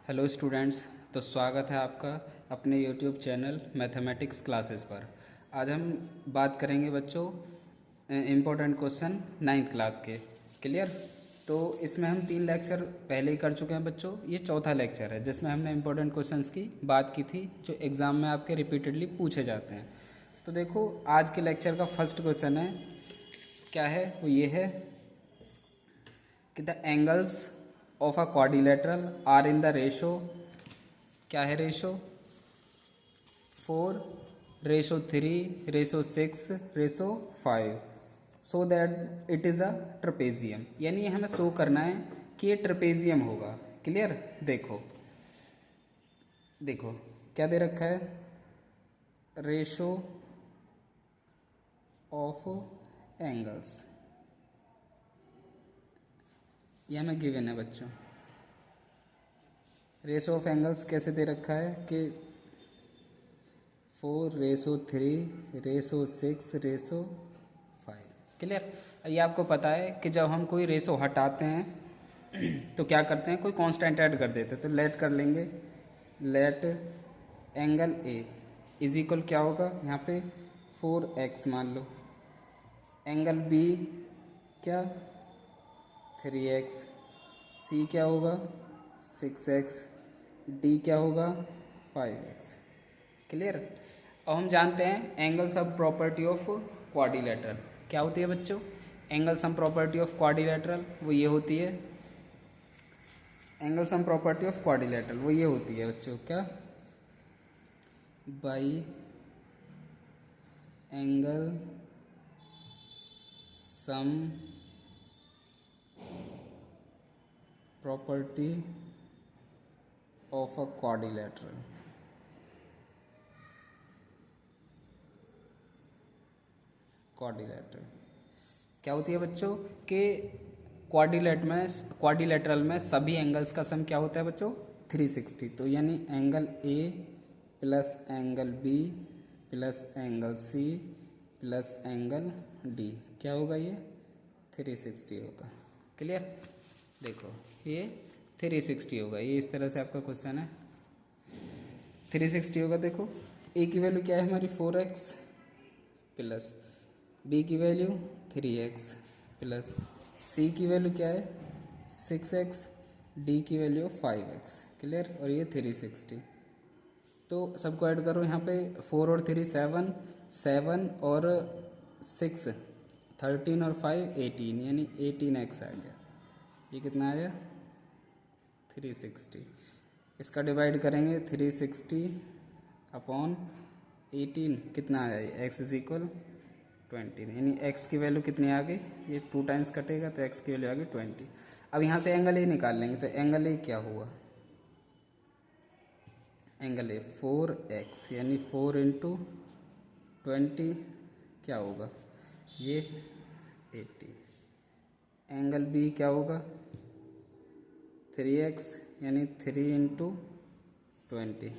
Hello students. तो स्वागत है आपका अपने यूट्यूब चैनल मैथमेटिक्स क्लासेस पर। आज हम बात करेंगे बच्चों इम्पोर्टेंट क्वेश्चन नाइन्थ क्लास के। क्लियर। तो इसमें हम 3 लेक्चर पहले ही कर चुके हैं बच्चों। ये चौथा लेक्चर है जिसमें हमने इम्पोर्टेंट क्वेश्चंस की बात की थी जो एग्ज़ाम में आपके रिपीटेडली पूछे जाते हैं। तो देखो आज के लेक्चर का फर्स्ट क्वेश्चन है, क्या है वो ये है कि the angles of a quadrilateral are in the ratio, क्या है ratio 4, ratio 3, ratio 6, ratio 5, so that it is a trapezium. यानी हमें शो करना है कि ये ट्रपेजियम होगा। क्लियर। देखो देखो क्या दे रखा है, रेशो ऑफ एंगल्स, ये हमें गिवन है बच्चों। रेशो ऑफ एंगल्स कैसे दे रखा है कि 4, रेशो 3, रेशो 6, रेशो 5। क्लियर। ये आपको पता है कि जब हम कोई रेशो हटाते हैं तो क्या करते हैं, कोई कांस्टेंट ऐड कर देते हैं। तो लेट कर लेंगे, let angle A is equal क्या होगा यहाँ पे 4x मान लो, एंगल बी क्या 3x, सी क्या होगा 6x, डी क्या होगा 5x। क्लियर। अब हम जानते हैं angle sum property of quadrilateral क्या होती है बच्चों। Angle sum property of quadrilateral वो ये होती है, angle sum property of quadrilateral वो ये होती है बच्चों, क्या by angle sum property of a quadrilateral. Quadrilateral क्या होती है बच्चों कि क्वाड्रिलेटरल में सभी एंगल्स का सम क्या होता है बच्चों 360। तो यानी angle A plus angle B plus angle C plus angle D क्या होगा, ये 360 होगा। क्लियर। देखो ये 360 होगा, ये इस तरह से आपका क्वेश्चन है 360 होगा। देखो ए की वैल्यू क्या है हमारी 4x प्लस बी की वैल्यू 3x प्लस सी की वैल्यू क्या है 6x, डी की वैल्यू 5x। क्लियर। और ये 360। तो सबको ऐड करो यहाँ पे 4 और 3 7, 7 और 6 13 और 5 18, यानी 18x आ गया। ये कितना आ गया 360। इसका डिवाइड करेंगे 360 अपॉन 18 कितना आ जाए x इज इक्वल 20, यानी x की वैल्यू कितनी आ गई, ये 2 टाइम्स कटेगा तो x की वैल्यू आ गई 20। अब यहाँ से एंगल ए निकाल लेंगे तो एंगल ए क्या हुआ, एंगल ए 4x यानी 4 इंटू 20 क्या होगा ये 80। एंगल बी क्या होगा 3x यानी 3 इंटू 20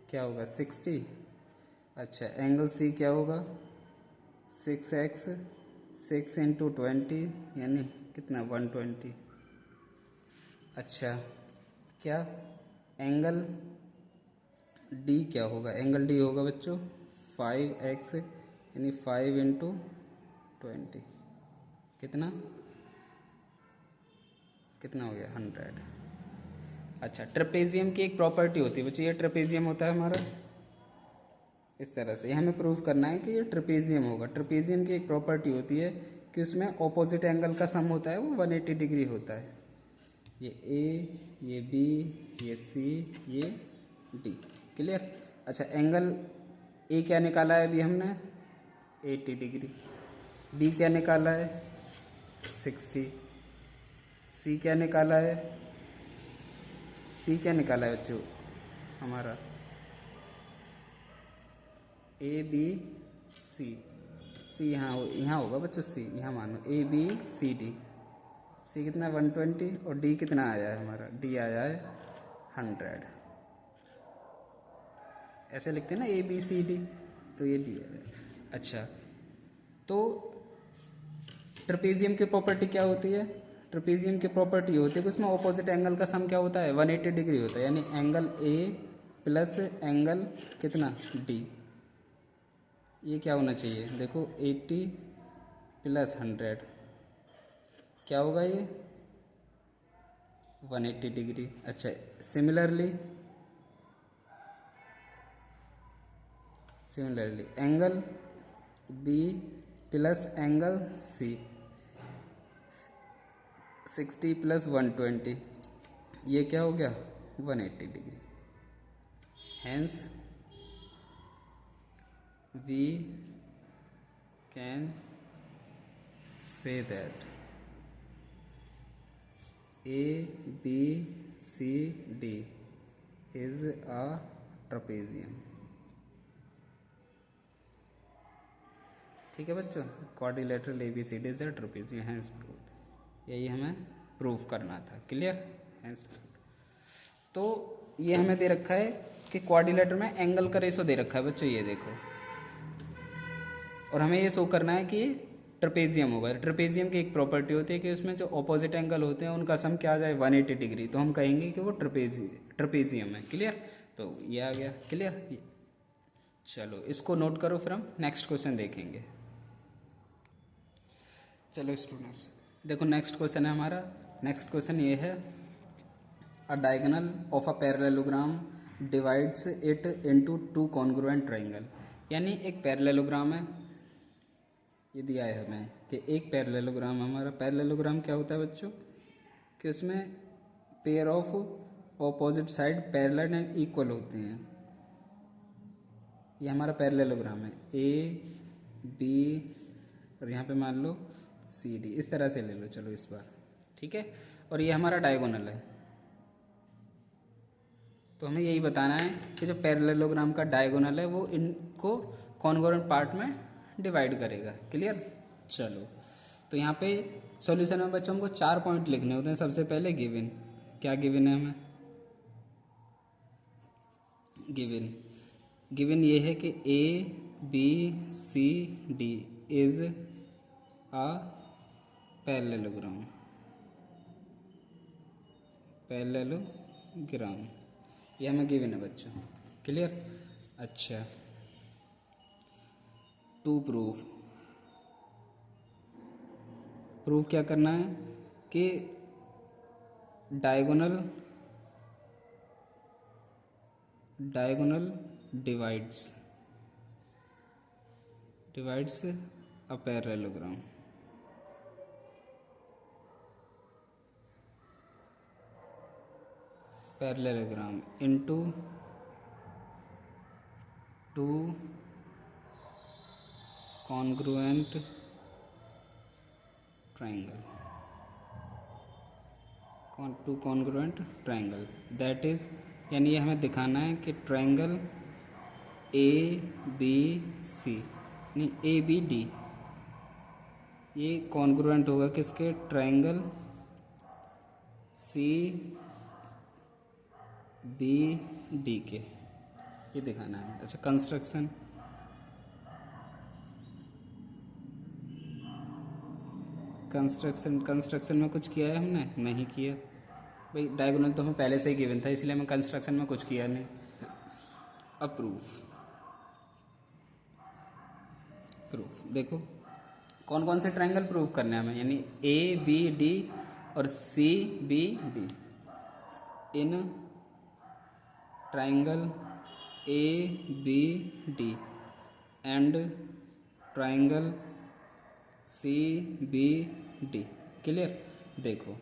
क्या होगा 60। अच्छा एंगल सी क्या होगा 6x, 6 इंटू 20 यानी कितना 120। अच्छा क्या एंगल डी क्या होगा, एंगल डी होगा बच्चों 5x यानी 5 इंटू 20 कितना कितना हो गया 100। अच्छा ट्रेपेजियम की एक प्रॉपर्टी होती है बच्चों, ये ट्रेपेजियम होता है हमारा इस तरह से, ये हमें प्रूव करना है कि ये ट्रेपेजियम होगा। ट्रेपेजियम की एक प्रॉपर्टी होती है कि उसमें ऑपोजिट एंगल का सम होता है वो 180 डिग्री होता है। ये ए, ये बी, ये सी, ये डी। क्लियर। अच्छा एंगल ए क्या निकाला है अभी हमने 80 डिग्री, बी क्या निकाला है 60, सी क्या निकाला है, सी क्या निकाला है बच्चों हमारा ए बी सी, सी यहाँ होगा बच्चों, सी यहाँ मानो ए बी सी डी। सी कितना 120 और डी कितना आया है हमारा, डी आया है 100। ऐसे लिखते हैं ना ए बी सी डी, तो ये डी है। अच्छा तो ट्रेपेजियम की प्रॉपर्टी क्या होती है, ट्रेपेजियम की प्रॉपर्टी होती है कि उसमें ऑपोजिट एंगल का सम क्या होता है 180 डिग्री होता है, यानी एंगल ए प्लस एंगल कितना डी, ये क्या होना चाहिए देखो 80 प्लस 100 क्या होगा ये 180 डिग्री। अच्छा similarly angle B plus angle C 60 plus 120 ये क्या हो गया 180 degree. Hence we can say that A B C D is a trapezium। ठीक है बच्चों, quadrilateral ABCD is a trapezium, hence proved. यही हमें प्रूव करना था, क्लियर, हैंस प्रूव्ड। तो ये हमें दे रखा है कि क्वाड्रिलेटर में एंगल का रेशो दे रखा है बच्चों, ये देखो, और हमें ये शो करना है कि ट्रेपेजियम होगा। ट्रेपेजियम की एक प्रॉपर्टी होती है कि उसमें जो ऑपोजिट एंगल होते हैं उनका सम क्या आ जाए 180 डिग्री, तो हम कहेंगे कि वो ट्रेपेजियम है, क्लियर। तो ये आ गया, क्लियर। चलो इसको नोट करो, फिर हम नेक्स्ट क्वेश्चन देखेंगे। चलो स्टूडेंट्स देखो नेक्स्ट क्वेश्चन है हमारा। नेक्स्ट क्वेश्चन ये है, अ diagonal of a parallelogram divides it into two congruent triangle. यानी एक पैरेललोग्राम है, ये दिया है हमें कि एक पैरेललोग्राम, हमारा पैरेललोग्राम क्या होता है बच्चों कि उसमें pair of opposite side parallel and equal होते हैं। ये हमारा पैरेललोग्राम है, ए बी और यहाँ पे मान लो सी डी, इस तरह से ले लो चलो इस बार, ठीक है। और ये हमारा डायगोनल है, तो हमें यही बताना है कि जो पैरेललोग्राम का डायगोनल है वो इनको कॉन्ग्रुएंट पार्ट में डिवाइड करेगा, क्लियर। चलो तो यहाँ पे सॉल्यूशन में बच्चों हमको 4 पॉइंट लिखने होते हैं। सबसे पहले गिवन, क्या गिवन है हमें, गिवन ये है कि A B C D is a parallelogram, ये हमें गिवन है बच्चों, क्लियर। अच्छा टू प्रूफ क्या करना है कि diagonal divides a parallelogram. Into two congruent triangle, that is, यानी ये हमें दिखाना है कि ट्रायंगल ए बी सी नहीं ए बी डी ये कॉन्ग्रुएंट होगा किसके, ट्रायंगल सी बी डी के, ये दिखाना है। अच्छा कंस्ट्रक्शन में कुछ किया है हमने, नहीं किया भाई, डायगोनल तो हमें पहले से ही गिवन था, इसलिए हमें कंस्ट्रक्शन में कुछ किया नहीं। अब प्रूफ देखो कौन कौन से ट्रायंगल प्रूव करने हैं हमें, यानी ए बी डी और C B D. In triangle A B D and triangle C B D, clear. देखो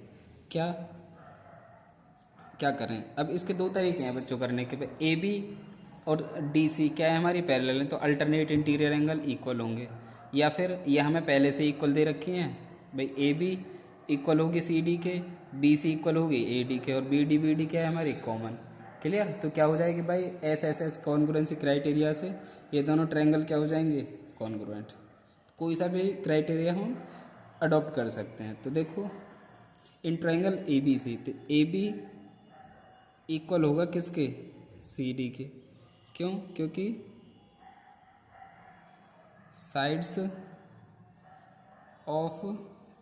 क्या करें, अब इसके दो तरीके हैं बच्चों करने के। ए बी और डी सी क्या है हमारी पैरेलल है, तो अल्टरनेट इंटीरियर एंगल इक्वल होंगे, या फिर ये हमें पहले से इक्वल दे रखी हैं भाई, ए बी इक्वल होगी सी डी के, बी सी इक्वल होगी ए डी के, और बी डी क्या है हमारी कॉमन, क्लियर। तो क्या हो जाएगी भाई एस कॉन्ग्रुएंसी क्राइटेरिया से ये दोनों ट्रायंगल क्या हो जाएंगे कॉन्ग्रुएंट। कोई सा भी क्राइटेरिया हम अडॉप्ट कर सकते हैं। तो देखो इन ट्रायंगल ए बी सी, तो ए बी इक्वल होगा किसके, सी डी के, क्यों, क्योंकि साइड्स ऑफ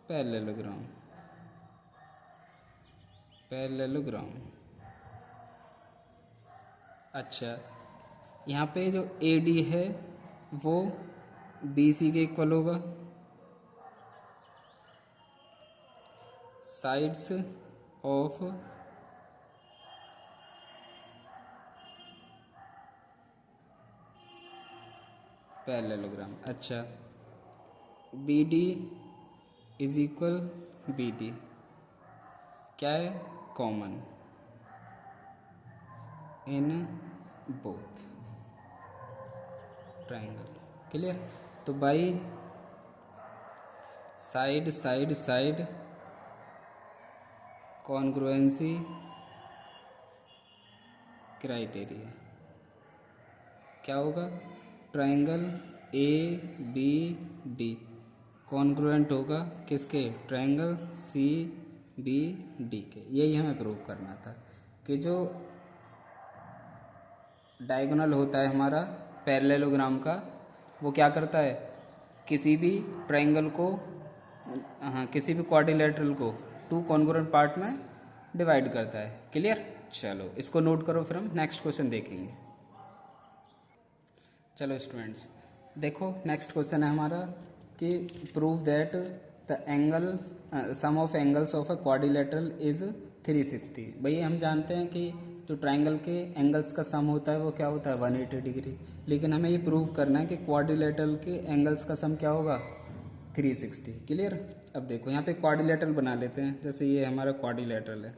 पैरेललोग्राम, पैरेललोग्राम। अच्छा, यहाँ पे जो ए डी है वो बी सी के इक्वल होगा, साइड्स ऑफ पैरेललोग्राम। अच्छा, B D is equal B D क्या है, common in both triangle. Clear. तो by side side side congruency criteria क्या होगा, triangle A B D congruent होगा किसके, ट्राइंगल सी बी डी के। यही हमें प्रूव करना था कि जो डायगोनल होता है हमारा पैरेललोग्राम का वो क्या करता है, किसी भी ट्राइंगल को, हाँ किसी भी क्वाड्रिलेटरल को टू कॉन्ग्रुएंट पार्ट में डिवाइड करता है। क्लियर। चलो इसको नोट करो, फिर हम नेक्स्ट क्वेश्चन देखेंगे। चलो स्टूडेंट्स देखो, नेक्स्ट क्वेश्चन है हमारा कि prove that the angles sum of angles of a quadrilateral is 360। भैया हम जानते हैं कि जो ट्राइंगल के एंगल्स का सम होता है वो क्या होता है 180 डिग्री, लेकिन हमें ये प्रूव करना है कि क्वाड्रिलेटरल के एंगल्स का सम क्या होगा 360। क्लियर। अब देखो यहाँ पे क्वाड्रिलेटरल बना लेते हैं, जैसे ये हमारा क्वाड्रिलेटरल है,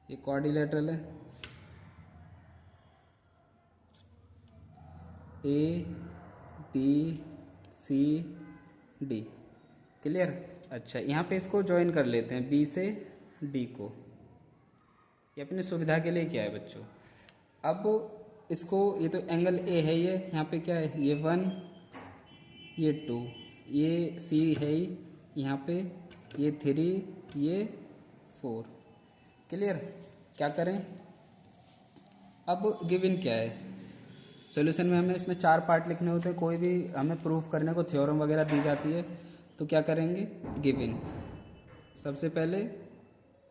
ये क्वाड्रिलेटरल है, A B C D. Clear. अच्छा, यहाँ पे इसको ज्वाइन कर लेते हैं बी से डी को, ये अपनी सुविधा के लिए क्या है बच्चों। अब इसको, ये तो एंगल ए है, ये यहाँ पे क्या है, ये 1 ये 2, ये सी है यहाँ पे, ये 3 ये 4। क्लियर। क्या करें, अब गिवन क्या है, सॉल्यूशन में हमें इसमें 4 पार्ट लिखने होते हैं, कोई भी हमें प्रूफ करने को थ्योरम वगैरह दी जाती है तो क्या करेंगे, गिवन। सबसे पहले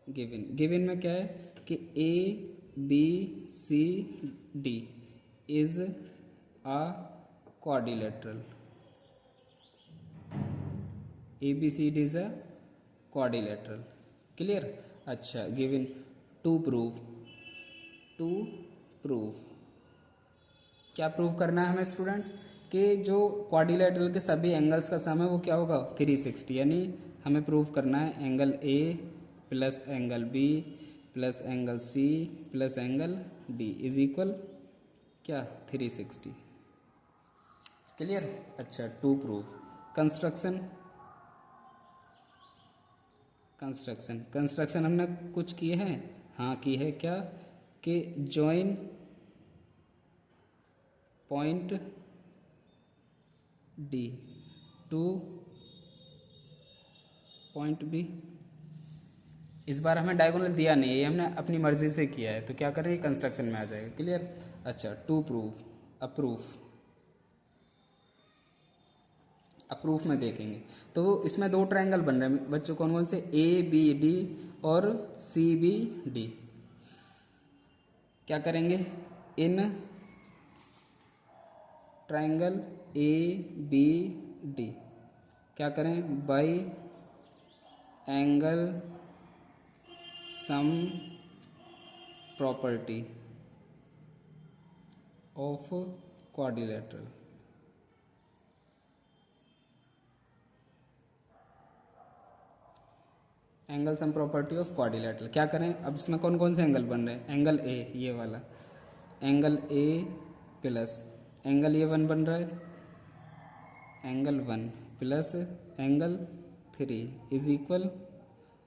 गिवन में क्या है कि A B C D is a quadrilateral, A B C D is a quadrilateral. Clear. अच्छा, गिवन टू प्रूव क्या प्रूव करना है हमें स्टूडेंट्स कि जो क्वाड्रिलेटरल के सभी एंगल्स का सम है वो क्या होगा 360, यानी हमें प्रूव करना है angle A plus angle B plus angle C plus angle D is equal क्या 360। क्लियर। अच्छा, टू प्रूव कंस्ट्रक्शन हमने कुछ किए हैं, हाँ की है, क्या कि join point D to point B. इस बार हमें डायगोनल दिया नहीं है, ये हमने अपनी मर्जी से किया है, तो क्या करेंगे कंस्ट्रक्शन में आ जाएगा। क्लियर। अच्छा, टू प्रूव अप्रूफ में देखेंगे तो इसमें 2 ट्रायंगल बन रहे हैं बच्चों, कौन कौन से, ए बी डी और सी बी डी। क्या करेंगे, in triangle A B D क्या करें, by angle sum property of quadrilateral. Angle sum property of quadrilateral क्या करें, अब इसमें कौन कौन से एंगल बन रहे हैं, एंगल ए ये वाला एंगल ए प्लस एंगल ये 1 बन रहा है, angle 1 plus angle 3 is equal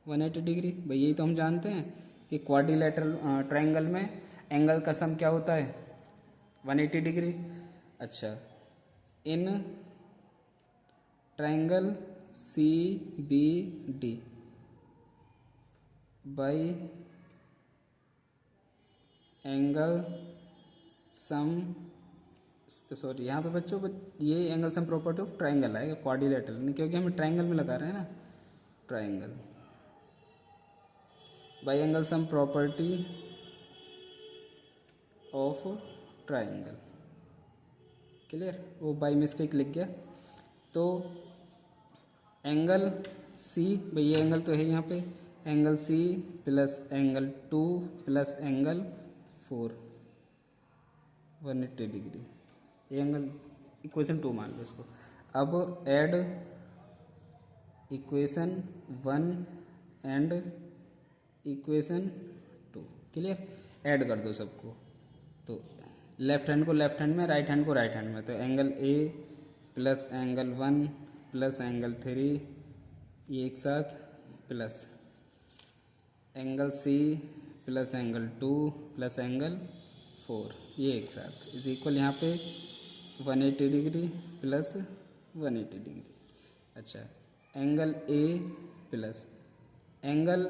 180 degree. भाई यही तो हम जानते हैं कि क्वाड्रिलेटरल ट्रायंगल में एंगल का सम क्या होता है 180 डिग्री। अच्छा, in triangle C B D by angle sum, sorry यहाँ पे बच्चों ये angle sum property of triangle है, क्वाड्रिलेटरल नहीं, क्योंकि हम ट्रायंगल में लगा रहे हैं ना, triangle by angle sum property of triangle. Clear, वो बाई मिस्टेक लिख गया। तो एंगल सी, भाई ये एंगल तो है यहाँ पे, angle C plus angle 2 plus angle 4 180 degree, ये एंगल इक्वेशन 2 मान लो इसको। अब add equation 1 and equation 2। Clear, add कर दो सबको। तो लेफ्ट हैंड को लेफ्ट हैंड में, राइट हैंड को राइट हैंड में। तो angle A plus angle 1 plus angle 3 ये एक साथ, plus angle C plus angle 2 plus angle 4 ये एक साथ इज इक्वल यहाँ पे 180 डिग्री प्लस 180 डिग्री। अच्छा, एंगल ए प्लस एंगल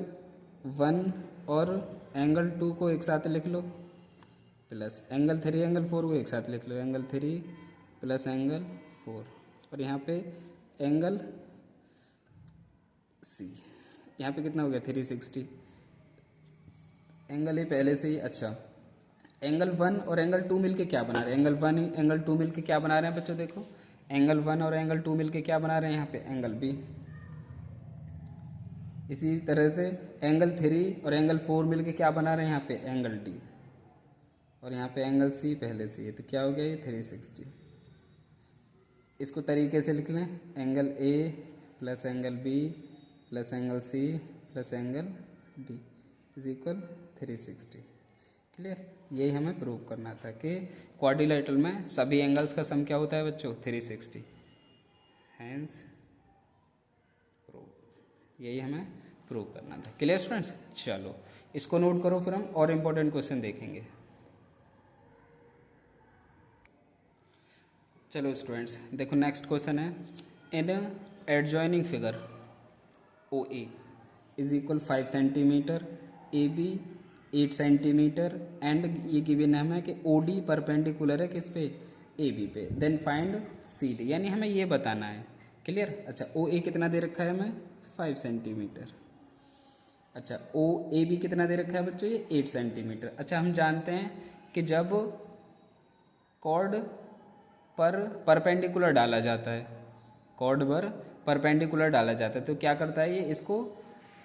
1 और एंगल 2 को एक साथ लिख लो, प्लस एंगल 3 एंगल 4 को एक साथ लिख लो, एंगल 3 प्लस एंगल 4, और यहाँ पे एंगल सी, यहाँ पे कितना हो गया 360। एंगल ए पहले से ही। अच्छा, एंगल 1 और एंगल 2 मिलके क्या बना रहे हैं, एंगल 1 एंगल 2 मिलके क्या बना रहे हैं बच्चों, देखो एंगल 1 और एंगल 2 मिलके क्या बना रहे हैं यहाँ पे, एंगल बी। इसी तरह से एंगल 3 और एंगल 4 मिलके क्या बना रहे हैं यहाँ पे, एंगल डी, और यहाँ पे एंगल सी पहले से है, तो क्या हो गया ये 360। इसको तरीके से लिख लें, angle A plus angle B plus angle C plus angle D is equal 360। Clear, यही हमें प्रूव करना था कि क्वाड्रिलेटरल में सभी एंगल्स का सम क्या होता है बच्चों, 360। हैंस प्रूव, यही हमें प्रूव करना था। क्लियर स्टूडेंट्स, चलो इसको नोट करो, फिर हम और इम्पोर्टेंट क्वेश्चन देखेंगे। चलो स्टूडेंट्स देखो, नेक्स्ट क्वेश्चन है, in adjoining figure O A is equal 5 centimetre, A B 8 centimetre and ये गिवन है कि ओ डी परपेंडिकुलर है किस पे, ए बी पे, देन फाइंड सी डी, यानी हमें ये बताना है। क्लियर, अच्छा ओ ए कितना दे रखा है हमें, 5 सेंटीमीटर। अच्छा ओ ए बी कितना दे रखा है बच्चों, ये 8 सेंटीमीटर। अच्छा हम जानते हैं कि जब कॉर्ड पर परपेंडिकुलर डाला जाता है, कॉर्ड पर परपेंडिकुलर डाला जाता है, तो क्या करता है ये, इसको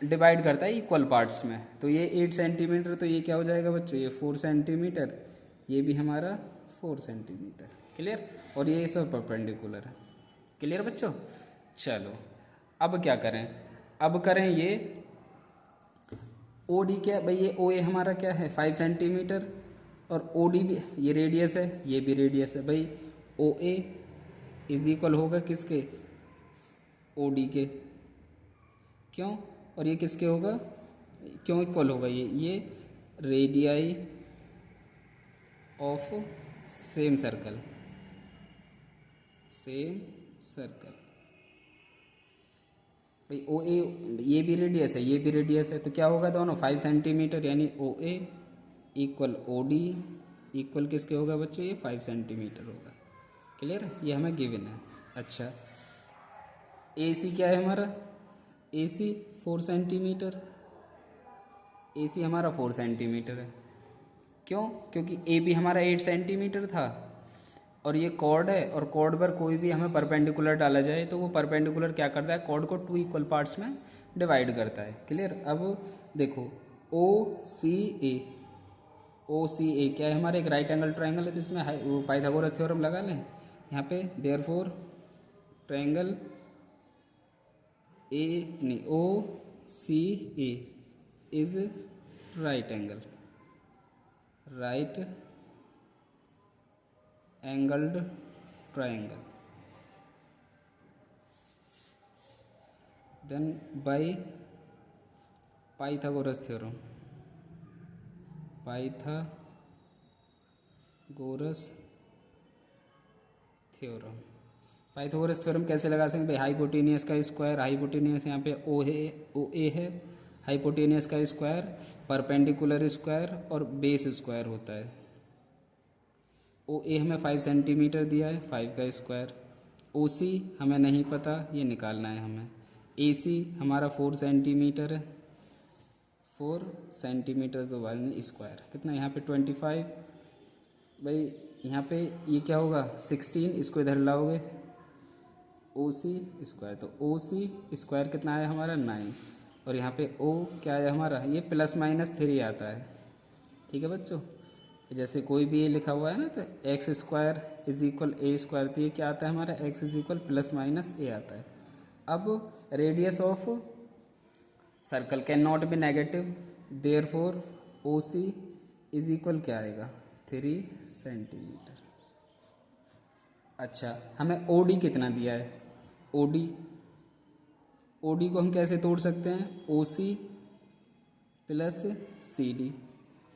डिवाइड करता है इक्वल पार्ट्स में। तो ये 8 सेंटीमीटर, तो ये क्या हो जाएगा बच्चों, ये 4 सेंटीमीटर, ये भी हमारा 4 सेंटीमीटर। क्लियर, और ये इस पर परपेंडिकुलर है। क्लियर बच्चों, चलो अब क्या करें, अब करें ये ओ डी, क्या भाई ये ओ ए हमारा क्या है 5 सेंटीमीटर, और ओ डी भी ये रेडियस है, ये भी रेडियस है। भाई ओ ए इज इक्वल होगा किसके, ओ डी के, क्यों, और ये किसके होगा, क्यों इक्वल होगा, ये radii of same circle, same circle. भाई ओ ए ये भी रेडियस है, ये भी रेडियस है, तो क्या होगा दोनों 5 सेंटीमीटर, यानी ओ ए इक्वल ओ डी इक्वल किसके होगा बच्चों, ये 5 सेंटीमीटर होगा। क्लियर, ये हमें गिवन है। अच्छा ए सी क्या है हमारा, ए सी 4 सेंटीमीटर, ए सी हमारा 4 सेंटीमीटर है। क्यों, क्योंकि ए बी हमारा 8 सेंटीमीटर था, और ये कॉर्ड है, और कॉर्ड पर कोई भी हमें परपेंडिकुलर डाला जाए तो वो परपेंडिकुलर क्या करता है, कॉर्ड को 2 इक्वल पार्ट्स में डिवाइड करता है। क्लियर, अब देखो ओ सी ए, ओ सी ए क्या है हमारा, एक राइट एंगल ट्राइंगल है, तो इसमें वो पाइथागोरस थ्योरम लगा लें यहाँ पे, देयरफॉर ट्राइंगल ए नहीं O C A is right angle, right angled triangle, then by Pythagoras theorem, Pythagoras theorem. Pythagoras theorem कैसे लगा सकते हैं भाई, हाइपोटेनियस का स्क्वायर, हाइपोटेनियस यहाँ पे ओ है, ओ ए है, हाइपोटेनियस का स्क्वायर, परपेंडिकुलर स्क्वायर और बेस स्क्वायर होता है। ओ ए हमें 5 सेंटीमीटर दिया है, 5 का स्क्वायर। ओ सी हमें नहीं पता, ये निकालना है हमें। ए सी हमारा 4 सेंटीमीटर है, 4 सेंटीमीटर तो वाले स्क्वायर कितना यहाँ पे 25 भाई यहाँ पे ये क्या होगा 16 इसको इधर लाओगे ओ सी स्क्वायर तो ओ सी स्क्वायर कितना आया हमारा 9 और यहाँ पे ओ क्या आया हमारा ये ±3 आता है। ठीक है बच्चों, जैसे कोई भी ये लिखा हुआ है ना तो x square is equal A square तो ये क्या आता है हमारा एक्स इज इक्वल ±a आता है। अब radius of circle can not be negative therefore O C is equal क्या आएगा 3 सेंटीमीटर। अच्छा हमें ओ डी कितना दिया है ओ डी को हम कैसे तोड़ सकते हैं ओ सी प्लस सी डी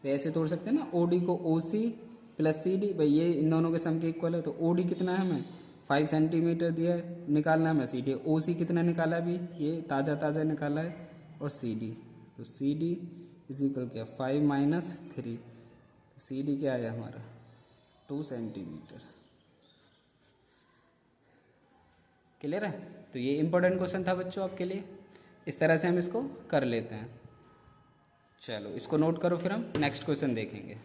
ऐसे तोड़ सकते हैं ना ओ डी को ओ सी प्लस सी डी भाई ये इन दोनों के सम के इक्वल है तो ओ डी कितना है हमें 5 सेंटीमीटर दिया है निकालना है हमें सी डी ओ सी कितना निकाला अभी ये ताज़ा निकाला है और सी डी तो सी डी इज इक्वल क्या 5 - 3 तो सी डी क्या आया हमारा 2 सेंटीमीटर। क्लियर है, तो ये इंपॉर्टेंट क्वेश्चन था बच्चों आपके लिए, इस तरह से हम इसको कर लेते हैं। चलो इसको नोट करो फिर हम नेक्स्ट क्वेश्चन देखेंगे।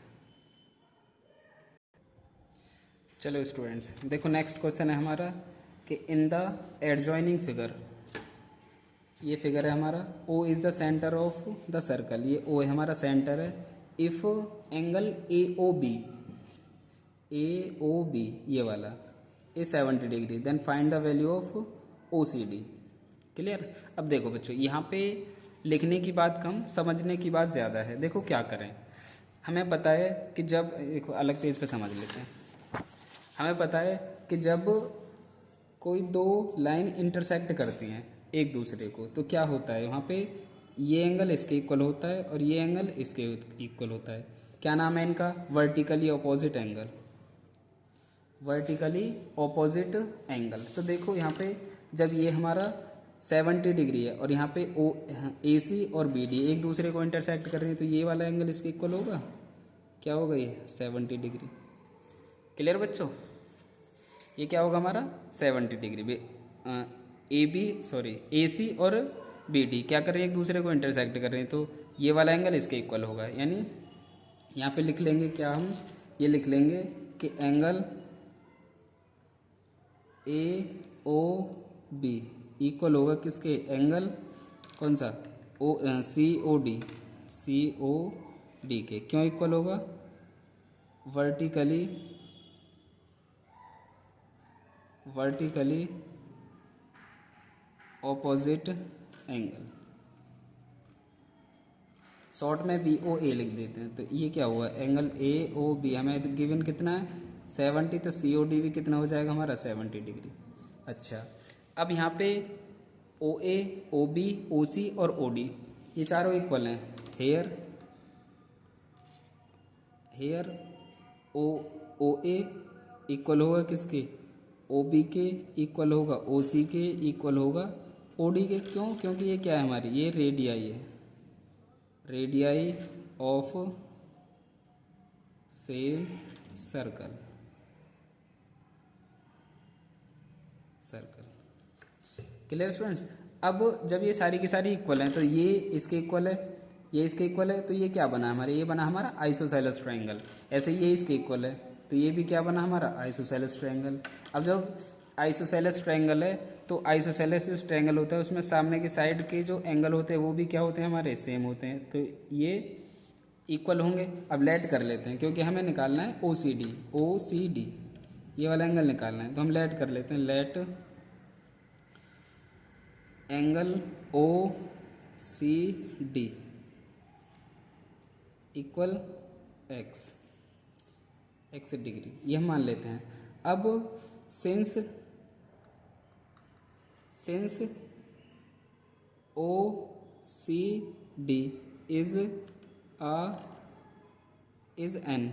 चलो स्टूडेंट्स देखो नेक्स्ट क्वेश्चन है हमारा कि इन द एडजॉइनिंग फिगर, ये फिगर है हमारा O is the centre of the circle, ये ओ है हमारा सेंटर है। If angle A O B ये वाला A 70 degree then find the value of O C D. Clear, अब देखो बच्चों यहाँ पे लिखने की बात कम समझने की बात ज़्यादा है। देखो क्या करें, हमें पता है कि जब देखो अलग पेज पे समझ लेते हैं। हमें पता है कि जब कोई दो लाइन इंटरसेक्ट करती हैं एक दूसरे को तो क्या होता है वहाँ पे ये एंगल इसके इक्वल होता है और ये एंगल इसके इक्वल होता है। क्या नाम है इनका vertically opposite angle, vertically opposite angle. तो देखो यहाँ पे जब ये हमारा 70 डिग्री है और यहाँ पे ओ ए सी और बी डी एक दूसरे को इंटरसेक्ट कर रहे हैं तो ये वाला एंगल इसके इक्वल होगा, क्या होगा ये 70 डिग्री। क्लियर बच्चों, ये क्या होगा हमारा 70 डिग्री। ए सी और बी डी क्या कर रहे हैं एक दूसरे को इंटरसेक्ट कर रहे हैं तो ये वाला एंगल इसके इक्वल होगा। यानी यहाँ पे लिख लेंगे क्या हम, ये लिख लेंगे कि angle A O B equal होगा किसके, एंगल कौन सा सी ओ डी के। क्यों इक्वल होगा, वर्टिकली ऑपोजिट एंगल, शॉर्ट में बी ओ ए लिख देते हैं। तो ये क्या हुआ एंगल ए ओ बी हमें गिवन कितना है 70 तो सी ओ डी भी कितना हो जाएगा हमारा 70 डिग्री। अच्छा अब यहाँ पे ओ ए ओ बी ओ सी और ओ डी ये चारों इक्वल हैं। हेयर ओ ए इक्वल होगा किसके, ओ बी के इक्वल होगा ओ सी के इक्वल होगा ओ डी के। क्यों, क्योंकि ये क्या है हमारी ये रेडियाई है, radii of same circle. Clear students, अब जब ये सारी की सारी इक्वल हैं तो ये इसके इक्वल है ये इसके इक्वल है तो ये क्या बना हमारे, ये बना हमारा आइसोसेलेस ट्रायंगल। ऐसे ये इसके इक्वल है तो ये भी क्या बना हमारा आइसोसेलेस ट्रायंगल। अब जब आइसोसेलेस ट्रायंगल है तो आइसोसेलेस ट्रायंगल होता है उसमें सामने की साइड के जो एंगल होते हैं वो भी क्या होते हैं हमारे सेम होते हैं तो ये इक्वल होंगे। अब लेट कर लेते हैं क्योंकि हमें निकालना है ओ सी डी ये वाला एंगल निकालना है तो हम लेट कर लेते हैं। Let angle O C D equal X degree, ये हम मान लेते हैं। अब since O C D is an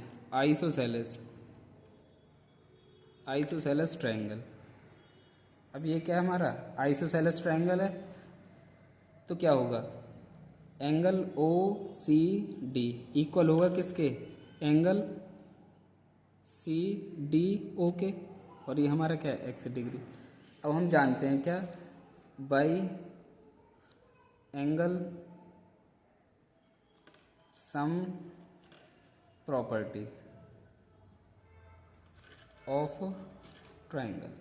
isosceles triangle. अब ये क्या है हमारा आइसोसेलेस ट्रायंगल है तो क्या होगा angle O C D equal होगा किसके, एंगल सी डी ओ के और ये हमारा क्या है एक्स डिग्री। अब हम जानते हैं क्या by angle sum property of triangle,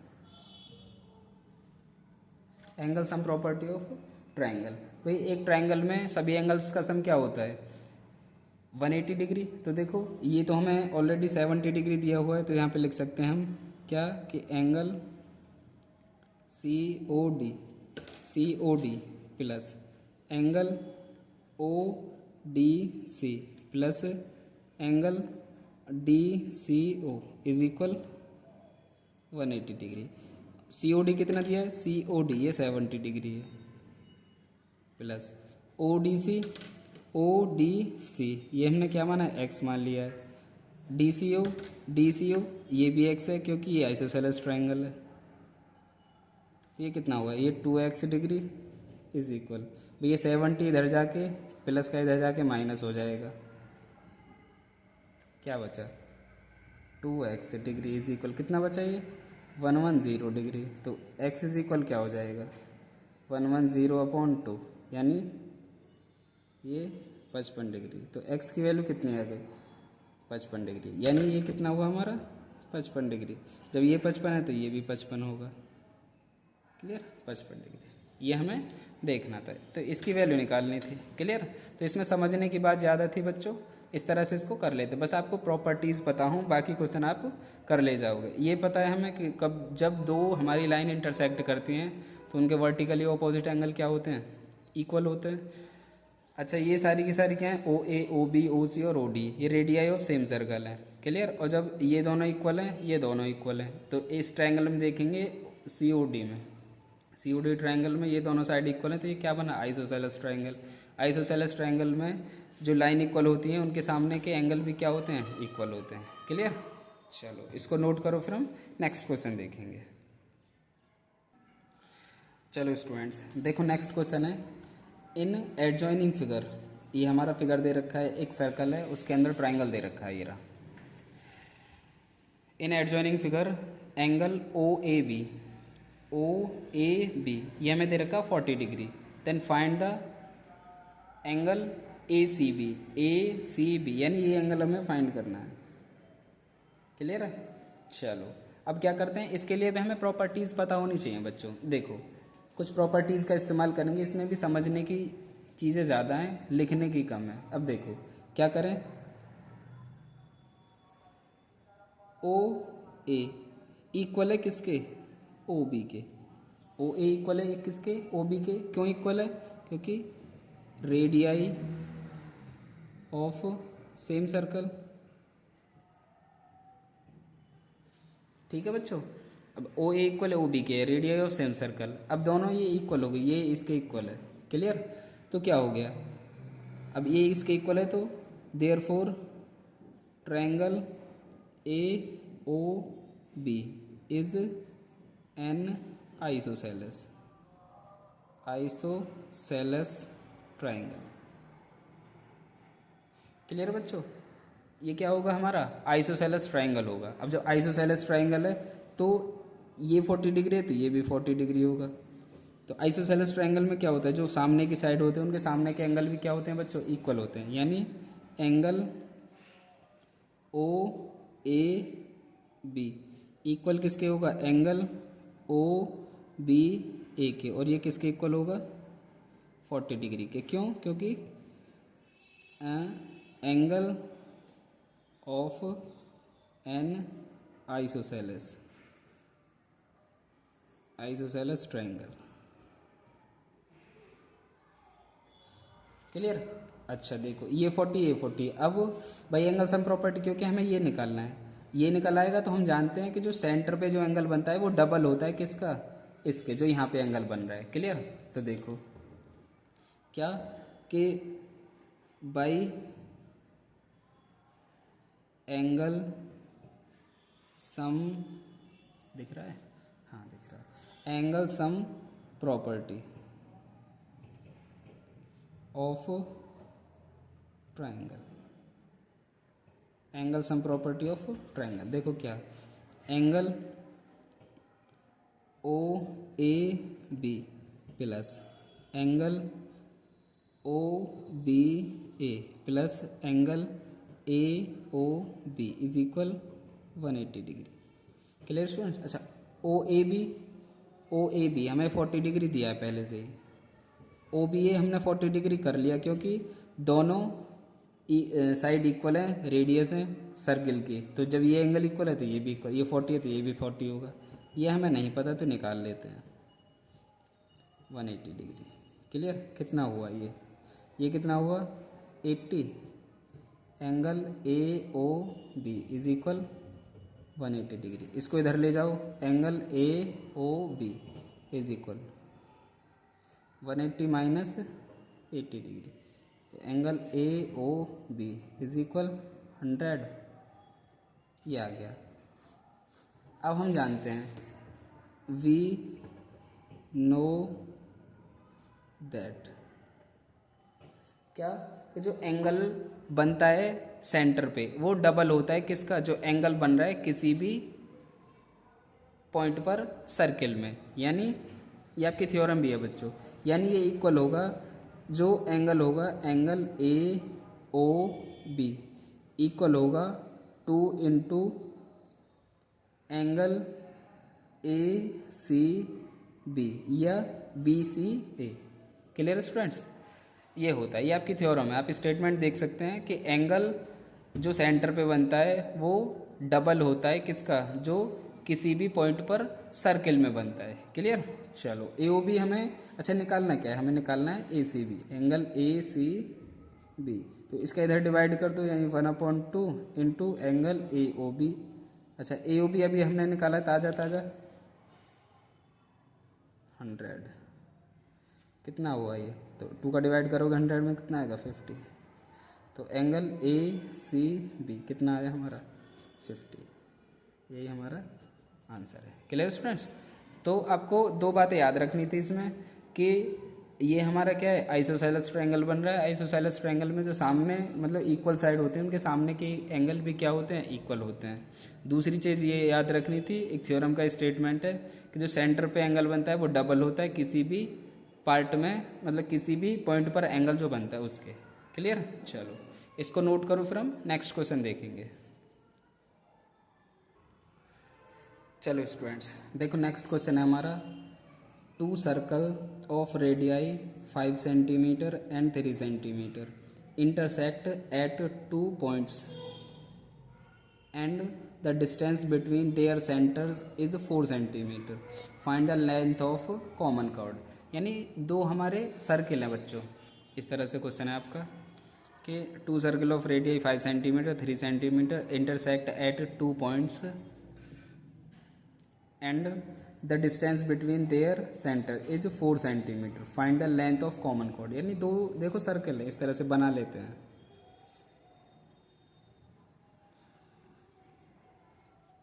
angle sum property of triangle. भाई एक ट्राइंगल में सभी एंगल्स का सम क्या होता है 180 डिग्री। तो देखो ये तो हमें ऑलरेडी 70 डिग्री दिया हुआ है, तो यहाँ पे लिख सकते हैं हम क्या कि angle C O D plus angle O D C plus angle D C O is equal 180 degree. C O D कितना दिया है, सी ओ डी ये 70 डिग्री है, प्लस ओ डी सी ये हमने क्या माना है एक्स मान लिया है, डी सी ओ ये भी एक्स है क्योंकि ये आइसोसेलेस ट्रायंगल है। ये कितना हुआ, ये 2x डिग्री इज इक्वल, ये 70 इधर जाके प्लस का इधर जाके माइनस हो जाएगा, क्या बचा 2x डिग्री इज इक्वल कितना बचा ये 110 डिग्री। तो x इज इक्वल क्या हो जाएगा 110/2 यानी ये 55 डिग्री। तो x की वैल्यू कितनी आ गई 55 डिग्री, यानी ये कितना हुआ हमारा 55 डिग्री। जब ये 55 है तो ये भी 55 होगा, क्लियर 55 डिग्री। ये हमें देखना था, तो इसकी वैल्यू निकालनी थी, क्लियर। तो इसमें समझने की बात ज़्यादा थी बच्चों, इस तरह से इसको कर लेते, बस आपको प्रॉपर्टीज़ पता हूँ, बाकी क्वेश्चन आप कर ले जाओगे। ये पता है हमें कि कब जब दो हमारी लाइन इंटरसेक्ट करती हैं तो उनके वर्टिकली ऑपोजिट एंगल क्या होते हैं इक्वल होते हैं। अच्छा ये सारी की सारी क्या है ओ ए ओ बी ओ सी और ओ डी ये रेडियाई ऑफ सेम सर्कल है, क्लियर। और जब ये दोनों इक्वल हैं ये दोनों इक्वल हैं तो इस ट्रायंगल में देखेंगे सी ओ डी में, सी ओ डी ट्रायंगल में ये दोनों साइड इक्वल हैं तो ये क्या बना आइसोसेलेस ट्रायंगल। आइसोसेलेस ट्रायंगल में जो लाइन इक्वल होती हैं उनके सामने के एंगल भी क्या होते हैं इक्वल होते हैं, क्लियर। चलो इसको नोट करो, फिर हम नेक्स्ट क्वेश्चन देखेंगे। चलो स्टूडेंट्स देखो नेक्स्ट क्वेश्चन है, इन एडजॉइनिंग फिगर, ये हमारा फिगर दे रखा है, एक सर्कल है उसके अंदर ट्रायंगल दे रखा है ये रहा। In adjoining figure angle O A B ये हमें दे रखा 40 degree, then find the angle A C B यानी ये एंगल हमें फाइंड करना है, क्लियर है। चलो अब क्या करते हैं, इसके लिए भी हमें प्रॉपर्टीज़ पता होनी चाहिए बच्चों। देखो कुछ प्रॉपर्टीज़ का इस्तेमाल करेंगे, इसमें भी समझने की चीज़ें ज़्यादा हैं लिखने की कम है। अब देखो क्या करें, ओ ए इक्वल है किसके ओ बी के, ओ ए इक्वल है किसके ओ बी के, क्यों इक्वल है क्योंकि रेडियाई ऑफ सेम सर्कल, ठीक है बच्चों। अब ओ ए इक्वल है ओ बी के, रेडियाई ऑफ सेम सर्कल, अब दोनों ये इक्वल हो गई, ये इसके इक्वल है, क्लियर। तो क्या हो गया, अब ये इसके इक्वल है तो therefore triangle A O B is an isosceles triangle, clear बच्चों। ये क्या होगा हमारा आइसोसेलेस ट्रायंगल होगा। अब जब आइसोसेलेस ट्रायंगल है तो ये 40 डिग्री है तो ये भी 40 डिग्री होगा। तो आइसोसेलेस ट्रायंगल में क्या होता है, जो सामने की साइड होते हैं उनके सामने के एंगल भी क्या होते हैं बच्चों इक्वल होते हैं, यानी angle O A B equal किसके होगा एंगल ओ बी ए के, और ये किसके इक्वल होगा 40 डिग्री के। क्यों, क्योंकि angle of N isosceles triangle, clear. अच्छा देखो ये 40 ये 40, अब भाई एंगल सम प्रॉपर्टी क्योंकि हमें ये निकालना है, ये निकल आएगा तो हम जानते हैं कि जो सेंटर पे जो एंगल बनता है वो डबल होता है किसका इसके, जो यहाँ पे एंगल बन रहा है, क्लियर। तो देखो क्या कि बाई एंगल सम दिख रहा है, हाँ दिख रहा है, angle sum property of triangle, angle sum property of triangle. देखो क्या angle O A B plus angle O B A plus angle A O B is equal 180 degree. Clear students. अच्छा ओ ए बी हमें 40 degree दिया है पहले से ही, ओ B ए हमने 40 degree कर लिया क्योंकि दोनों साइड इक्वल है, रेडियस है सर्किल की, तो जब ये एंगल इक्वल है तो ये भी इक्वल, ये 40 है तो ये भी 40 होगा। ये हमें नहीं पता तो निकाल लेते हैं 180 डिग्री। क्लियर। कितना हुआ ये कितना हुआ 80, angle A O B is equal 180 degree. इसको इधर ले जाओ, angle A O B is equal 180 minus 80 degree, तो angle A O B is equal 100, ये आ गया। अब हम जानते हैं वी नो दैट क्या, कि जो एंगल बनता है सेंटर पे वो डबल होता है किसका, जो एंगल बन रहा है किसी भी पॉइंट पर सर्किल में, यानी ये आपकी थ्योरम भी है बच्चों, यानी ये इक्वल होगा, जो एंगल होगा angle A O B equal होगा 2 into angle A C B या B C A. Clear students. ये होता है, ये आपकी थ्योरम है। आप स्टेटमेंट देख सकते हैं कि एंगल जो सेंटर पे बनता है वो डबल होता है किसका, जो किसी भी पॉइंट पर सर्किल में बनता है। क्लियर। चलो ए ओ बी हमें अच्छा निकालना क्या है, हमें निकालना है A C B, angle A C B, तो इसका इधर डिवाइड कर दो, यानी 1/2 into angle A O B. अच्छा ए ओ बी अभी हमने निकाला ताज़ा 100, कितना हुआ ये, तो 2 का डिवाइड करोगे 100 में कितना आएगा 50, तो एंगल ए सी बी कितना आया हमारा 50, यही हमारा आंसर है। Clear students. तो आपको 2 बातें याद रखनी थी इसमें, कि ये हमारा क्या है आइसोसेलेस ट्रायंगल बन रहा है। आइसोसेलेस ट्रायंगल में जो सामने मतलब इक्वल साइड होते हैं उनके सामने के एंगल भी क्या होते हैं, इक्वल होते हैं। दूसरी चीज़ ये याद रखनी थी, एक थ्योरम का स्टेटमेंट है कि जो सेंटर पे एंगल बनता है वो डबल होता है किसी भी पार्ट में, मतलब किसी भी पॉइंट पर एंगल जो बनता है उसके। क्लियर। चलो इसको नोट करो, फिर हम नेक्स्ट क्वेश्चन देखेंगे। चलो स्टूडेंट्स देखो नेक्स्ट क्वेश्चन है हमारा, 2 circle of radii 5 centimetre and 3 centimetre intersect at 2 points and the distance between their centres is 4 centimetre, find the length of common chord. यानी 2 हमारे सर्किल हैं बच्चों, इस तरह से क्वेश्चन है आपका कि 2 circle of radii 5 centimetre 3 centimetre intersect at 2 points and the distance between their centre is 4 centimetre, find the length of common chord. यानी 2 देखो सर्किल है, इस तरह से बना लेते हैं।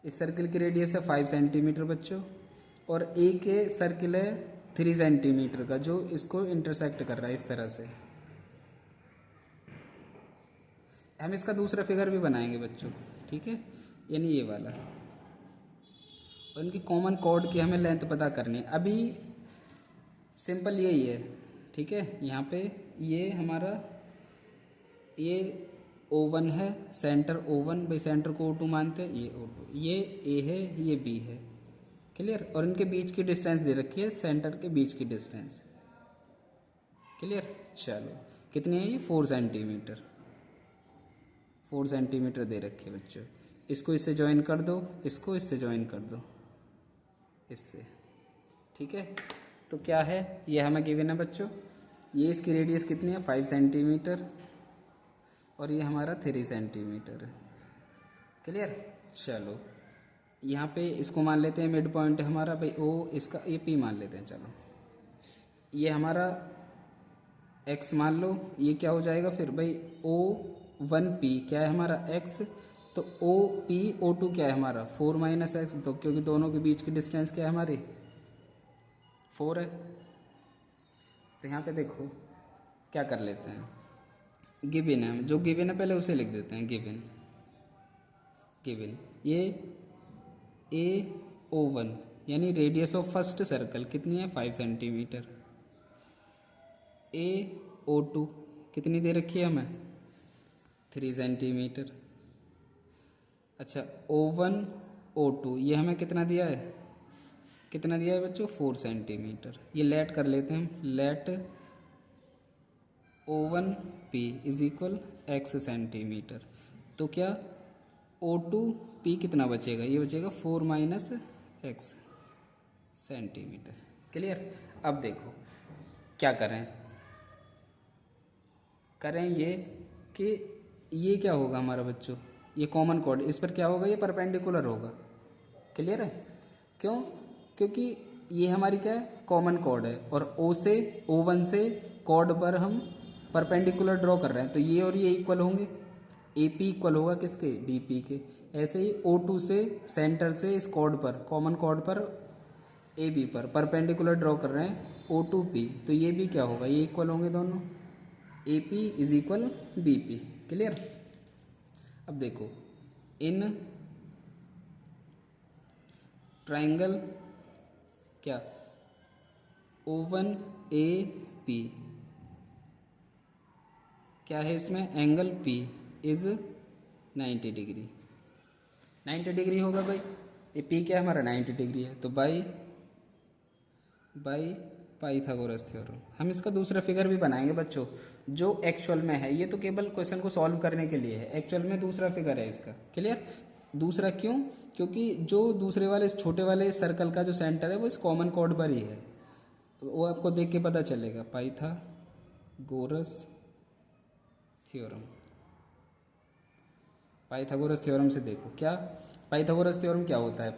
इस सर्किल की रेडियस है 5 सेंटीमीटर बच्चों, और ए के सर्किल है 3 सेंटीमीटर का, जो इसको इंटरसेक्ट कर रहा है इस तरह से। हम इसका दूसरा फिगर भी बनाएंगे बच्चों, ठीक है, यानी ये वाला, और इनकी कॉमन कॉर्ड की हमें लेंथ पता करनी है। अभी सिंपल यही है, ठीक है। यहाँ पे ये हमारा ये O1 है, सेंटर O1, भाई सेंटर को O2 मानते हैं, ये O2, ये A है, ये B है। क्लियर। और इनके बीच की डिस्टेंस दे रखी है, सेंटर के बीच की डिस्टेंस। क्लियर। चलो कितनी है ये 4 सेंटीमीटर, 4 सेंटीमीटर दे रखी है बच्चों। इसको इससे ज्वाइन कर दो, इसको इससे ज्वाइन कर दो, इससे, ठीक है। तो क्या है, ये हमें गिवन है बच्चों, ये इसकी रेडियस कितनी है 5 सेंटीमीटर, और ये हमारा 3 सेंटीमीटर है। क्लियर। चलो यहाँ पे इसको मान लेते हैं मिड पॉइंट है हमारा भाई ओ, इसका ये पी मान लेते हैं। चलो ये हमारा एक्स मान लो, ये क्या हो जाएगा फिर भाई O1P क्या है हमारा x, तो OP/O2 क्या है हमारा 4 - x, तो क्योंकि दोनों के बीच की डिस्टेंस क्या है हमारी 4 है। तो यहाँ पे देखो क्या कर लेते हैं, गिवन है, जो गिवन है पहले उसे लिख देते हैं, गिवन ये AO1 यानी रेडियस ऑफ फर्स्ट सर्कल कितनी है 5 सेंटीमीटर, AO2 कितनी दे रखी है हमें 3 सेंटीमीटर। अच्छा O1 O2 ये हमें कितना दिया है, कितना दिया है बच्चों, 4 सेंटीमीटर। ये लेट कर लेते हैं हम, let O1P is equal x centimetre. तो क्या O2P कितना बचेगा, ये बचेगा 4 माइनस x सेंटीमीटर। क्लियर। अब देखो क्या करें ये कि ये क्या होगा हमारा बच्चों, ये कॉमन कॉर्ड, इस पर क्या होगा, ये परपेंडिकुलर होगा। क्लियर है, क्यों, क्योंकि ये हमारी क्या है, कॉमन कॉर्ड है, और O1 से कॉर्ड पर हम परपेंडिकुलर ड्रॉ कर रहे हैं, तो ये और ये इक्वल होंगे। AP इक्वल होगा किसके, BP के। ऐसे ही O2 से सेंटर से इस कॉर्ड पर, कॉमन कॉर्ड पर AB पर परपेंडिकुलर ड्रॉ कर रहे हैं O2P, तो ये भी क्या होगा, ये इक्वल होंगे दोनों, AP is equal BP। Clear. अब देखो इन ट्राइंगल क्या O1AP क्या है, इसमें angle P is 90 degree. 90 degree होगा भाई, ये P क्या है हमारा, 90 डिग्री है। तो बाई पाइथागोरस थ्योरम। हम इसका दूसरा फिगर भी बनाएंगे बच्चों, जो एक्चुअल में है, ये तो केवल क्वेश्चन को सॉल्व करने के लिए है, एक्चुअल में दूसरा फिगर है इसका। क्लियर। दूसरा क्यों, क्योंकि जो दूसरे वाले छोटे वाले सर्कल का जो सेंटर है वो इस कॉमन कॉर्ड पर ही है, तो वो आपको देख के पता चलेगा। पाइथागोरस थ्योरम, पाइथागोरस थ्योरम से देखो क्या, पाइथागोरस थ्योरम क्या होता है,